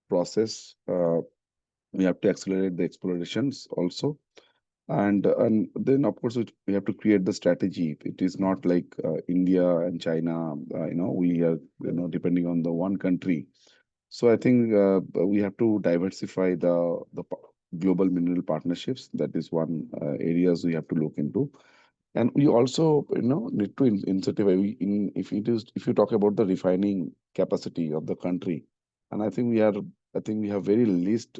process. We have to accelerate the explorations also, and then of course we have to create the strategy. It is not like India and China. We are depending on the one country. So I think we have to diversify the global mineral partnerships. That is one areas we have to look into. And we also, need to incentivize if you talk about the refining capacity of the country, and I think we have very least,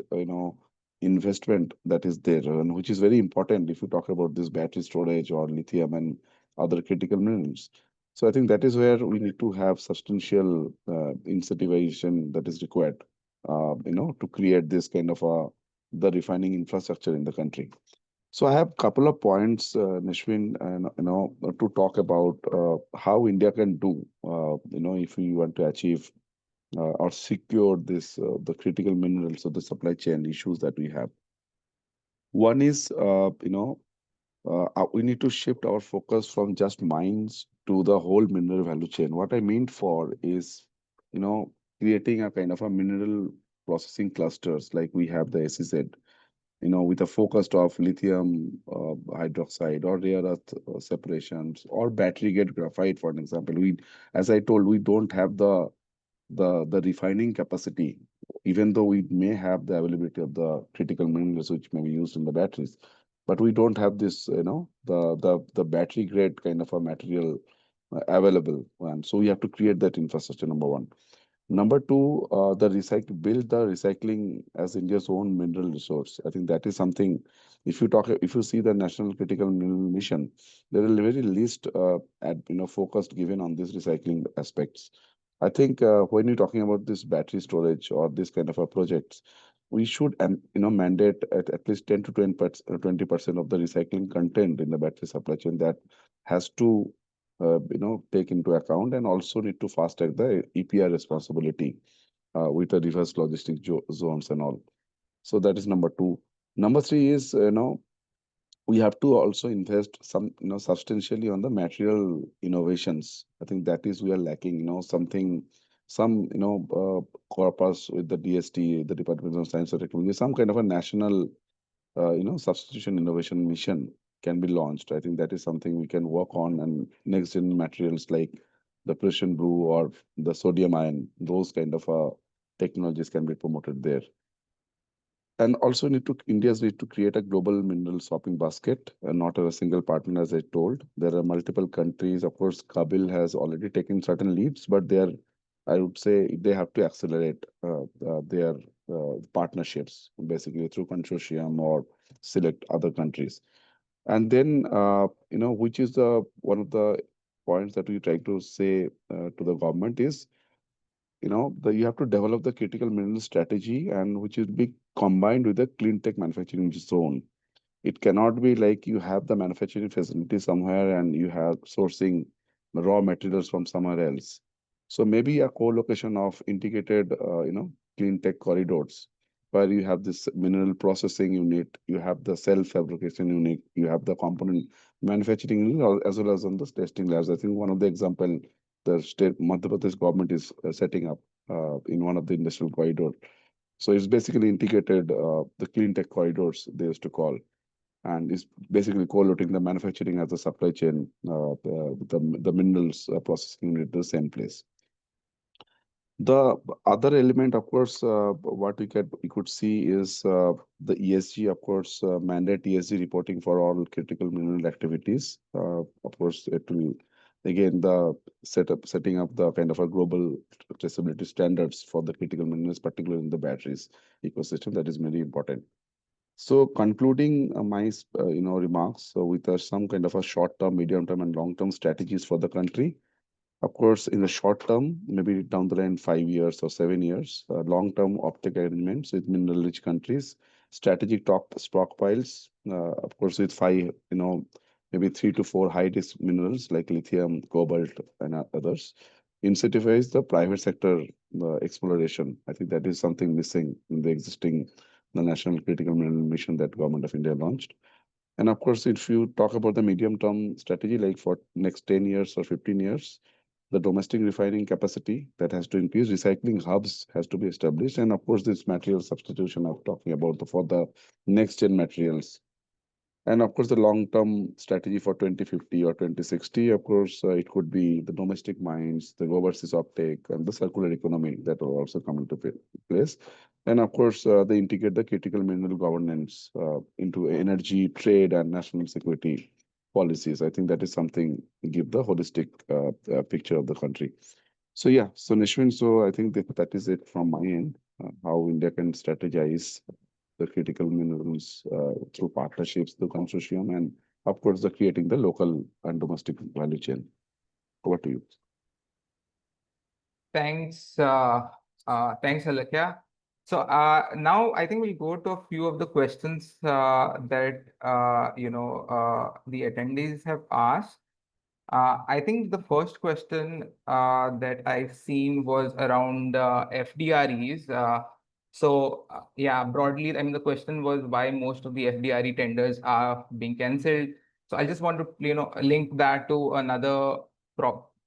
investment that is there, and which is very important if you talk about this battery storage or lithium and other critical minerals. So I think that is where we need to have substantial incentivization that is required, to create this kind of the refining infrastructure in the country. So I have a couple of points, Neshwin, and to talk about how India can do, if we want to achieve or secure this the critical minerals or the supply chain issues that we have. One is, we need to shift our focus from just mines to the whole mineral value chain. What I mean for is, creating a kind of a mineral processing clusters like we have the SEZ, with a focus of lithium hydroxide or rare earth separations or battery grade graphite, for an example. As I told, we don't have the refining capacity, even though we may have the availability of the critical minerals which may be used in the batteries, but we don't have this, the battery grade kind of a material available. And so we have to create that infrastructure, number one. Number two, build the recycling as India's own mineral resource. I think that is something. If you see the National Critical Mineral Mission, there is very least focused given on these recycling aspects. I think when you're talking about this battery storage or this kind of a projects, we should mandate at least 10 to 20% of the recycling content in the battery supply chain that has to take into account, and also need to fast track the EPR responsibility with the reverse logistic zones and all. So that is number two. Number three is, we have to also invest substantially on the material innovations. I think that is we are lacking, corpus with the DST, the Department of Science and Technology, some kind of a national, substitution innovation mission can be launched. I think that is something we can work on, and next gen materials like the precision blue or the sodium ion, those kind of technologies can be promoted there. And also India's need to create a global mineral shopping basket, and not a single partner, as I told. There are multiple countries. Of course, Kabul has already taken certain leaps, but I would say they have to accelerate their partnerships, basically through consortium or select other countries. And then, which is one of the points that we try to say to the government is, you have to develop the critical mineral strategy, and which will be combined with the clean tech manufacturing zone. It cannot be like you have the manufacturing facility somewhere and you have sourcing raw materials from somewhere else. So maybe a co-location of integrated, clean tech corridors, where you have this mineral processing unit, you have the cell fabrication unit, you have the component manufacturing unit, as well as on the testing labs. I think one of the example the state Madhya Pradesh government is setting up in one of the industrial corridor. So it's basically integrated the clean tech corridors they used to call, and is basically co-locating the manufacturing as a supply chain, the minerals processing unit the same place. The other element, of course, what we could see is the ESG, of course, mandate ESG reporting for all critical mineral activities. Of course, it will again the setting up the kind of a global traceability standards for the critical minerals, particularly in the batteries ecosystem. That is very important. So concluding my remarks, so with some kind of a short-term, medium-term, and long-term strategies for the country. Of course, in the short term, maybe down the line 5 years or 7 years, long-term offtake agreements with mineral-rich countries, strategic top stockpiles, of course, with five, maybe 3 to 4 high-risk minerals like lithium, cobalt, and others. Incentivize the private sector exploration. I think that is something missing in the existing the National Critical Mineral Mission that Government of India launched. And of course, if you talk about the medium-term strategy, like for next 10 years or 15 years, the domestic refining capacity that has to increase, recycling hubs has to be established, and of course, this material substitution I'm talking about for the next-gen materials. And of course, the long-term strategy for 2050 or 2060, of course, it could be the domestic mines, the overseas uptake, and the circular economy that will also come into place. And of course, they integrate the critical mineral governance into energy, trade, and national security policies. I think that is something to give the holistic picture of the country. So yeah, so Neshwin, so I think that is it from my end, how India can strategize the critical minerals through partnerships, the consortium, and of course, the creating the local and domestic value chain. Over to you. Thanks, thanks, Alekhya. So now I think we'll go to a few of the questions that the attendees have asked. I think the first question that I've seen was around FDREs. Yeah, broadly, I mean, the question was why most of the FDRE tenders are being cancelled. So I just want to, link that to another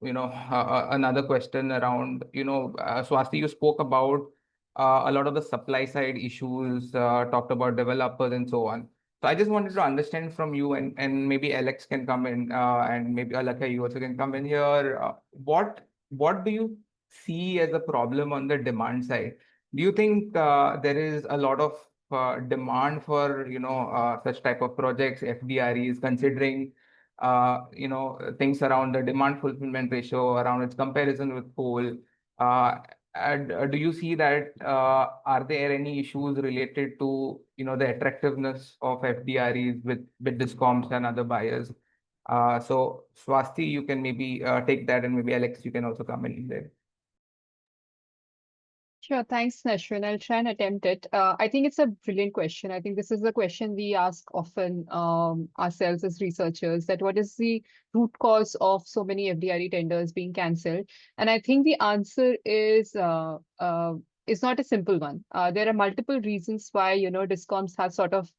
another question around, Swasti, you spoke about a lot of the supply side issues, talked about developers and so on. So I just wanted to understand from you, and maybe Alex can come in, and maybe Alekhya, you also can come in here. What do you see as a problem on the demand side? Do you think there is a lot of demand for such type of projects, FDREs, considering things around the demand fulfillment ratio, around its comparison with coal? And do you see that are there any issues related to the attractiveness of FDREs with discoms and other buyers? So Swasti, you can maybe take that, and maybe Alex, you can also come in there. Sure, thanks, Neshwin. I'll try and attempt it. I think it's a brilliant question. I think this is the question we ask often ourselves as researchers, that what is the root cause of so many FDRE tenders being cancelled? And I think the answer is not a simple one. There are multiple reasons why, discoms have sort of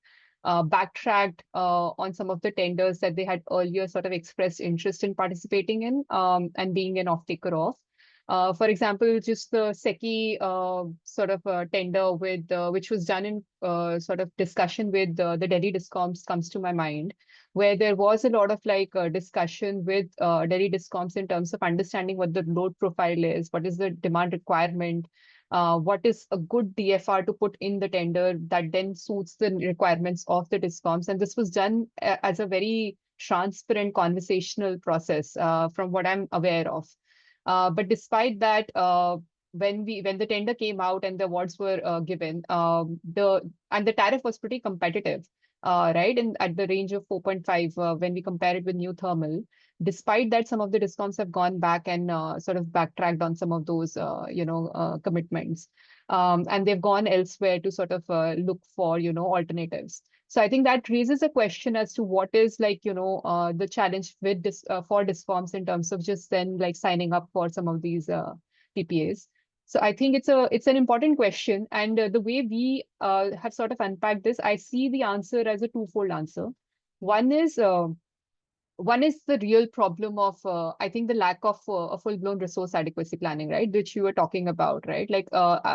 backtracked on some of the tenders that they had earlier sort of expressed interest in participating in and being an off-taker of. For example, just the SECI sort of tender with which was done in sort of discussion with the Delhi discoms comes to my mind, where there was a lot of discussion with Delhi discoms in terms of understanding what the load profile is, what is the demand requirement, what is a good DFR to put in the tender that then suits the requirements of the discoms. And this was done as a very transparent conversational process from what I'm aware of. But despite that, when the tender came out and the awards were given, the tariff was pretty competitive, right? And at the range of 4.5 when we compare it with new thermal. Despite that, some of the discoms have gone back and sort of backtracked on some of those, commitments. and they've gone elsewhere to sort of look for, alternatives. So I think that raises a question as to what is like, the challenge with this for discoms in terms of just then like signing up for some of these PPAs. So I think it's an important question, and the way we have sort of unpacked this, I see the answer as a twofold answer. One is the real problem of I think the lack of a full-blown resource adequacy planning, right, which you were talking about, right? Like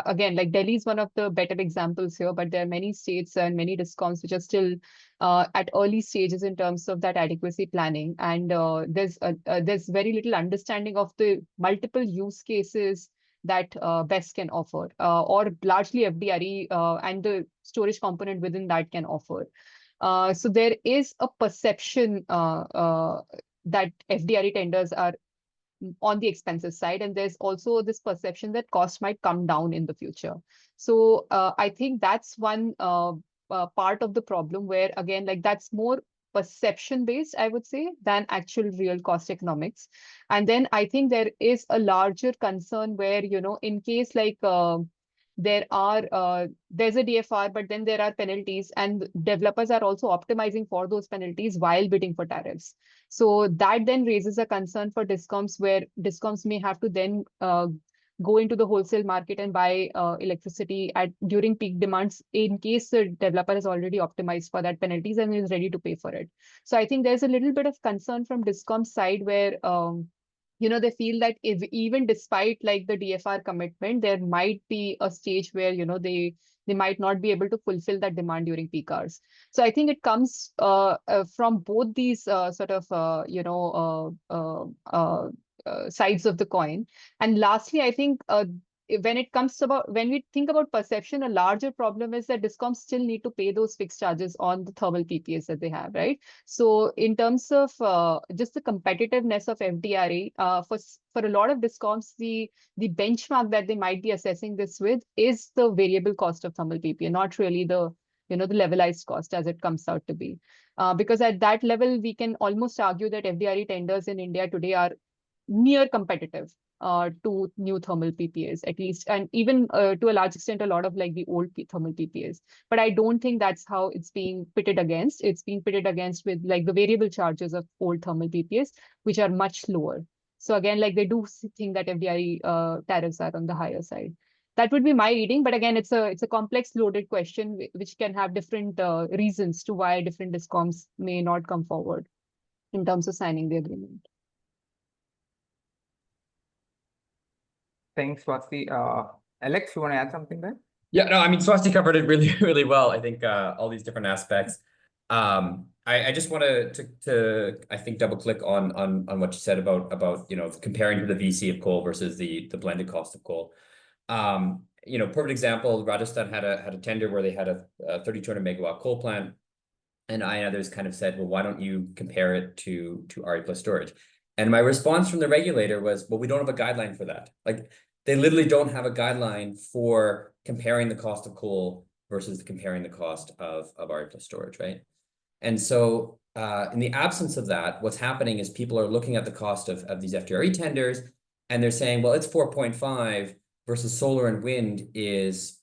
again, like Delhi is one of the better examples here, but there are many states and many discoms which are still at early stages in terms of that adequacy planning, and there's very little understanding of the multiple use cases that BESS can offer, or largely FDRE and the storage component within that can offer. So there is a perception that FDRE tenders are on the expensive side, and there's also this perception that cost might come down in the future. So I think that's one part of the problem where, again, like that's more perception based, I would say, than actual real cost economics. And then I think there is a larger concern where, in case like there's a DFR, but then there are penalties, and developers are also optimizing for those penalties while bidding for tariffs. So that then raises a concern for discoms, where discoms may have to then go into the wholesale market and buy electricity during peak demands in case the developer has already optimized for that penalties and is ready to pay for it. So I think there's a little bit of concern from discom side where they feel that if even despite like the DFR commitment, there might be a stage where, they might not be able to fulfill that demand during peak hours. So I think it comes from both these sort of, sides of the coin. And lastly, I think when we think about perception, a larger problem is that discoms still need to pay those fixed charges on the thermal PPAs that they have, right? So in terms of just the competitiveness of FDRE, for a lot of discoms, the benchmark that they might be assessing this with is the variable cost of thermal PPA, not really the the levelized cost as it comes out to be. Because at that level, we can almost argue that FDRE tenders in India today are near competitive to new thermal PPAs, at least, and even to a large extent, a lot of like the old thermal PPAs. But I don't think that's how it's being pitted against. It's being pitted against with like the variable charges of old thermal PPAs, which are much lower. So again, like they do think that FDRE tariffs are on the higher side. That would be my reading, but again, it's a complex, loaded question which can have different reasons to why different discoms may not come forward in terms of signing the agreement. Thanks, Swasti. Alex, you want to add something there? Yeah, no, I mean, Swasti covered it really, really well. I think all these different aspects. I just want to I think double click on what you said about comparing to the VC of coal versus the blended cost of coal. Perfect example. Rajasthan had a tender where they had a 3,200 megawatt coal plant, and I and others kind of said, well, why don't you compare it to RE plus storage? And my response from the regulator was, well, we don't have a guideline for that. Like, they literally don't have a guideline for comparing the cost of coal versus comparing the cost of RE plus storage, right? And so in the absence of that, what's happening is people are looking at the cost of these FDRE tenders, and they're saying, well, it's 4.5 versus solar and wind is,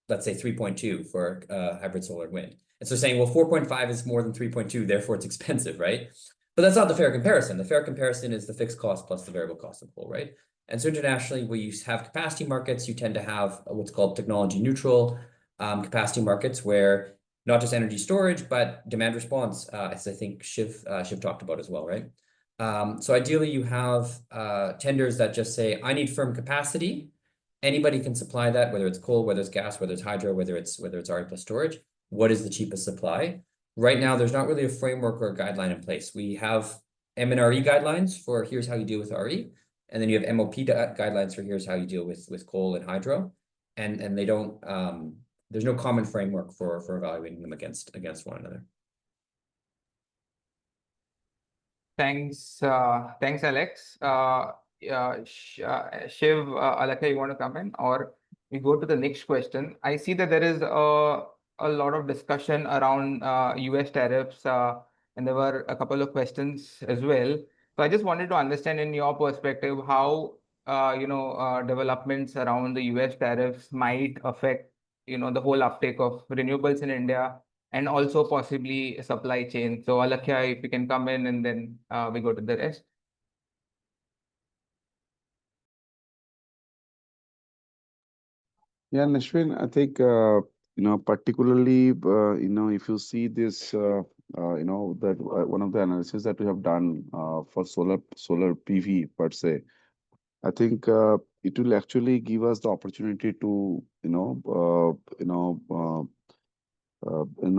let's say, 3.2 for hybrid solar and wind. And so saying, well, 4.5 is more than 3.2, therefore it's expensive, right? But that's not the fair comparison. The fair comparison is the fixed cost plus the variable cost of coal, right? And so internationally, where you have capacity markets, you tend to have what's called technology neutral capacity markets, where not just energy storage, but demand response, as I think Shiv talked about as well, right? So ideally, you have tenders that just say, I need firm capacity. Anybody can supply that, whether it's coal, whether it's gas, whether it's hydro, whether it's RE plus storage. What is the cheapest supply? Right now, there's not really a framework or a guideline in place. We have MNRE guidelines for here's how you deal with RE. And then you have MOP guidelines for here's how you deal with coal and hydro. And they don't, there's no common framework for evaluating them against one another. Thanks, Alex. Shiv, Alekhya, you want to come in, or we go to the next question? I see that there is a lot of discussion around US tariffs, and there were a couple of questions as well. So I just wanted to understand, in your perspective, how developments around the US tariffs might affect, the whole uptake of renewables in India and also possibly supply chain. So Alekhya, if you can come in and then we go to the rest. Yeah, Neshwin, I think, particularly, if you see this, that one of the analysis that we have done for solar PV per se, I think it will actually give us the opportunity to,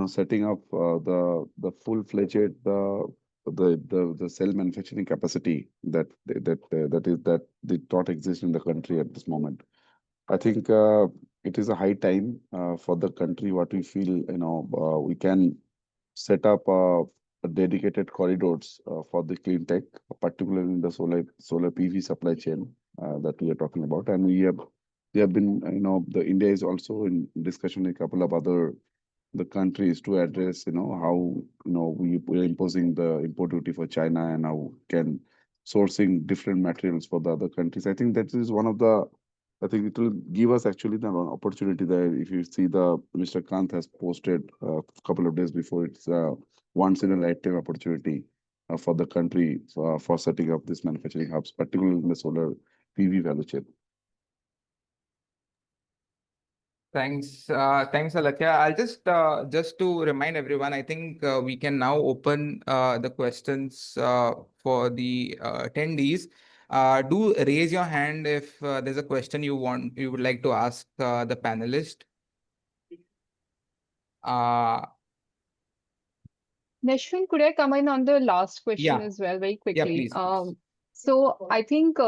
setting up the full-fledged the cell manufacturing capacity that did not exist in the country at this moment. I think it is a high time for the country. What we feel, we can set up dedicated corridors for the clean tech, particularly in the solar PV supply chain that we are talking about. And we have been, the India is also in discussion with a couple of other the countries to address, how, we're imposing the import duty for China and how can sourcing different materials for the other countries. I think that is one of the, I think it will give us actually the opportunity there. If you see Mr. Kant has posted a couple of days before, it's once in a lifetime opportunity for the country for setting up these manufacturing hubs, particularly in the solar PV value chain. Thanks, Alekhya. I'll just to remind everyone, I think we can now open the questions for the attendees. Do raise your hand if there's a question you would like to ask the panelist. Neshwin, could I come in on the last question as well very quickly? Please. So I think,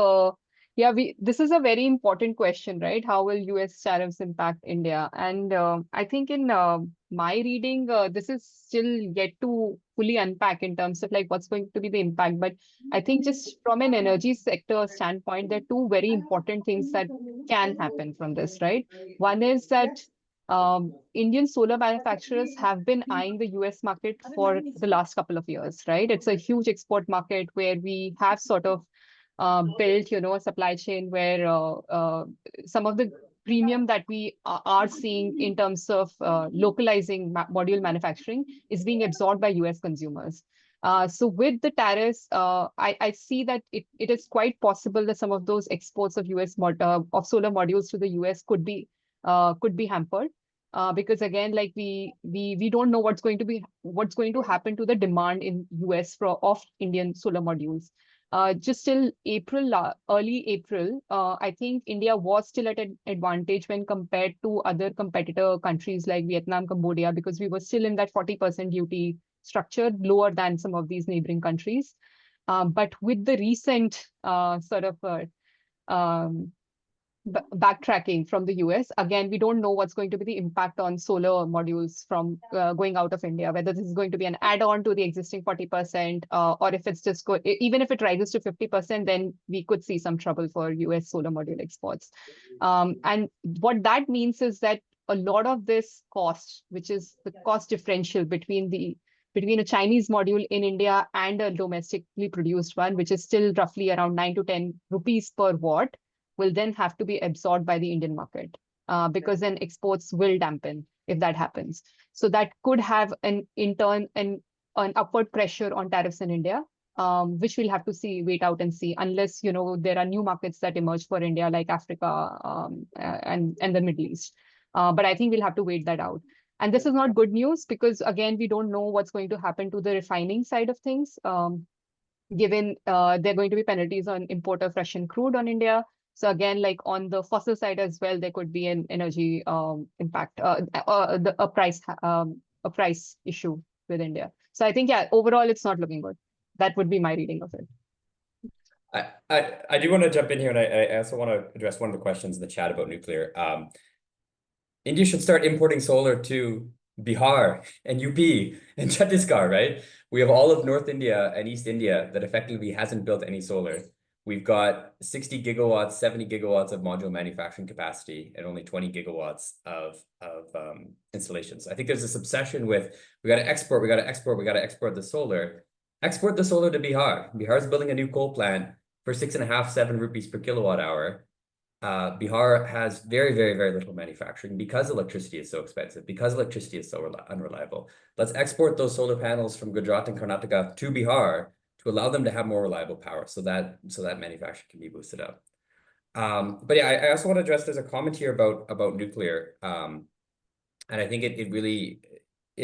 this is a very important question, right? How will US tariffs impact India? And I think in my reading, this is still yet to fully unpack in terms of like what's going to be the impact. But I think just from an energy sector standpoint, there are two very important things that can happen from this, right? One is that Indian solar manufacturers have been eyeing the US market for the last couple of years, right? It's a huge export market where we have sort of built, a supply chain where some of the premium that we are seeing in terms of localizing module manufacturing is being absorbed by US consumers. So with the tariffs, I see that it is quite possible that some of those exports of of solar modules to the US could be hampered. Because again, like we don't know what's going to happen to the demand in US of Indian solar modules. Just till early April, I think India was still at an advantage when compared to other competitor countries like Vietnam, Cambodia, because we were still in that 40% duty structure, lower than some of these neighboring countries. But with the recent backtracking from the US, again, we don't know what's going to be the impact on solar modules from going out of India, whether this is going to be an add-on to the existing 40%, or if it's just even if it rises to 50%, then we could see some trouble for US solar module exports. And what that means is that a lot of this cost, which is the cost differential between a Chinese module in India and a domestically produced one, which is still roughly around 9 to 10 rupees per watt, will then have to be absorbed by the Indian market because then exports will dampen if that happens. So that could have in turn an upward pressure on tariffs in India, which we'll have to wait out and see, unless there are new markets that emerge for India like Africa and the Middle East. But I think we'll have to wait that out. And this is not good news because again, we don't know what's going to happen to the refining side of things, given there are going to be penalties on import of Russian crude on India. So again, like on the fossil side as well, there could be an energy impact, a price issue with India. So I think, overall, it's not looking good. That would be my reading of it. I do want to jump in here, and I also want to address one of the questions in the chat about nuclear. India should start importing solar to Bihar and UP and Chhattisgarh, right? We have all of North India and East India that effectively hasn't built any solar. We've got 60 gigawatts, 70 gigawatts of module manufacturing capacity and only 20 gigawatts of installations. I think there's this obsession with we got to export the solar. Export the solar to Bihar. Bihar is building a new coal plant. for 6.5, 7 rupees per kilowatt hour, Bihar has very, very, very little manufacturing because electricity is so expensive, because electricity is so unreliable. Let's export those solar panels from Gujarat and Karnataka to Bihar to allow them to have more reliable power so that manufacturing can be boosted up. But yeah, I also want to address, there's a comment here about nuclear. And I think it really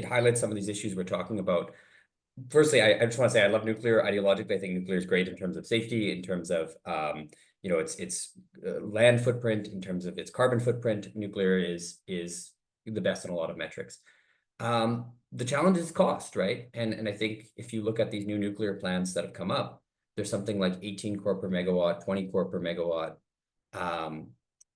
highlights some of these issues we're talking about. Firstly, I just want to say I love nuclear ideologically. I think nuclear is great in terms of safety, in terms of you know, its land footprint, in terms of its carbon footprint. Nuclear is the best in a lot of metrics. The challenge is cost, right? And I think if you look at these new nuclear plants that have come up, there's something like 18 core per megawatt, 20 core per megawatt.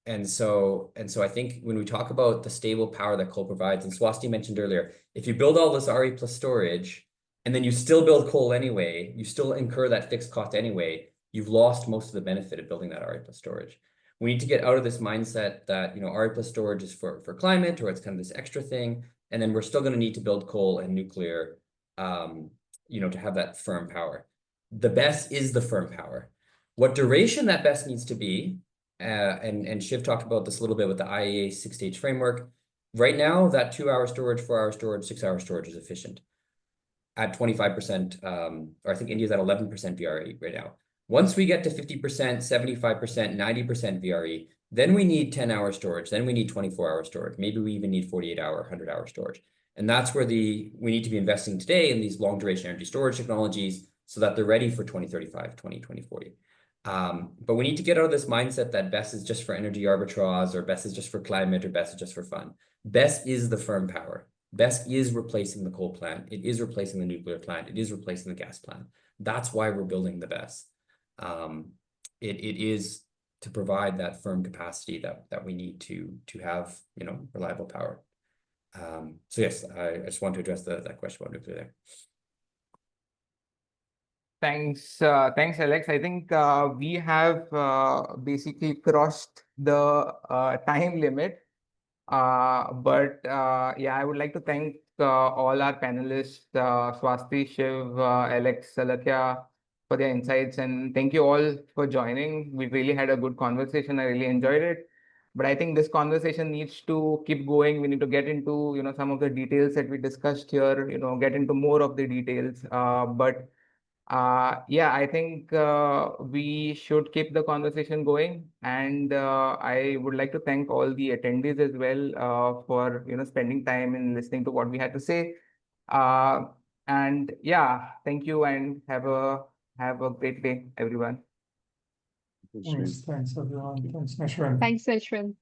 And so I think when we talk about the stable power that coal provides, and Swasti mentioned earlier, if you build all this RE plus storage, and then you still build coal anyway, you still incur that fixed cost anyway, you've lost most of the benefit of building that RE plus storage. We need to get out of this mindset that, you know, RE plus storage is for climate, or it's kind of this extra thing. And then we're still going to need to build coal and nuclear, you know, to have that firm power. The BESS is the firm power. What duration that BESS needs to be, and Shiv talked about this a little bit with the IEA 6-stage framework. Right now, that 2-hour storage, 4-hour storage, 6-hour storage is efficient at 25%, or I think India's at 11% VRE right now. Once we get to 50%, 75%, 90% VRE, then we need 10-hour storage. Then we need 24-hour storage. Maybe we even need 48-hour, 100-hour storage. And that's where we need to be investing today in these long-duration energy storage technologies so that they're ready for 2035, 2040. But we need to get out of this mindset that BESS is just for energy arbitrage, or BESS is just for climate, or BESS is just for fun. BESS is the firm power. BESS is replacing the coal plant. It is replacing the nuclear plant. It is replacing the gas plant. That's why we're building the BESS. It is to provide that firm capacity that we need to have, you know, reliable power. So yes, I just want to address that question about nuclear there. Thanks, Alex. I think we have basically crossed the time limit. But yeah, I would like to thank all our panelists, Swasti, Shiv, Alex, Alekhya, for their insights, and thank you all for joining. We really had a good conversation. I really enjoyed it. But I think this conversation needs to keep going. We need to get into, you know, some of the details that we discussed here, you know, get into more of the details. But yeah, I think we should keep the conversation going, and I would like to thank all the attendees as well for, you know, spending time and listening to what we had to say. And yeah, thank you, and have a great day, everyone. Thanks everyone. Thanks, Neshwin. Thanks, Neshwin.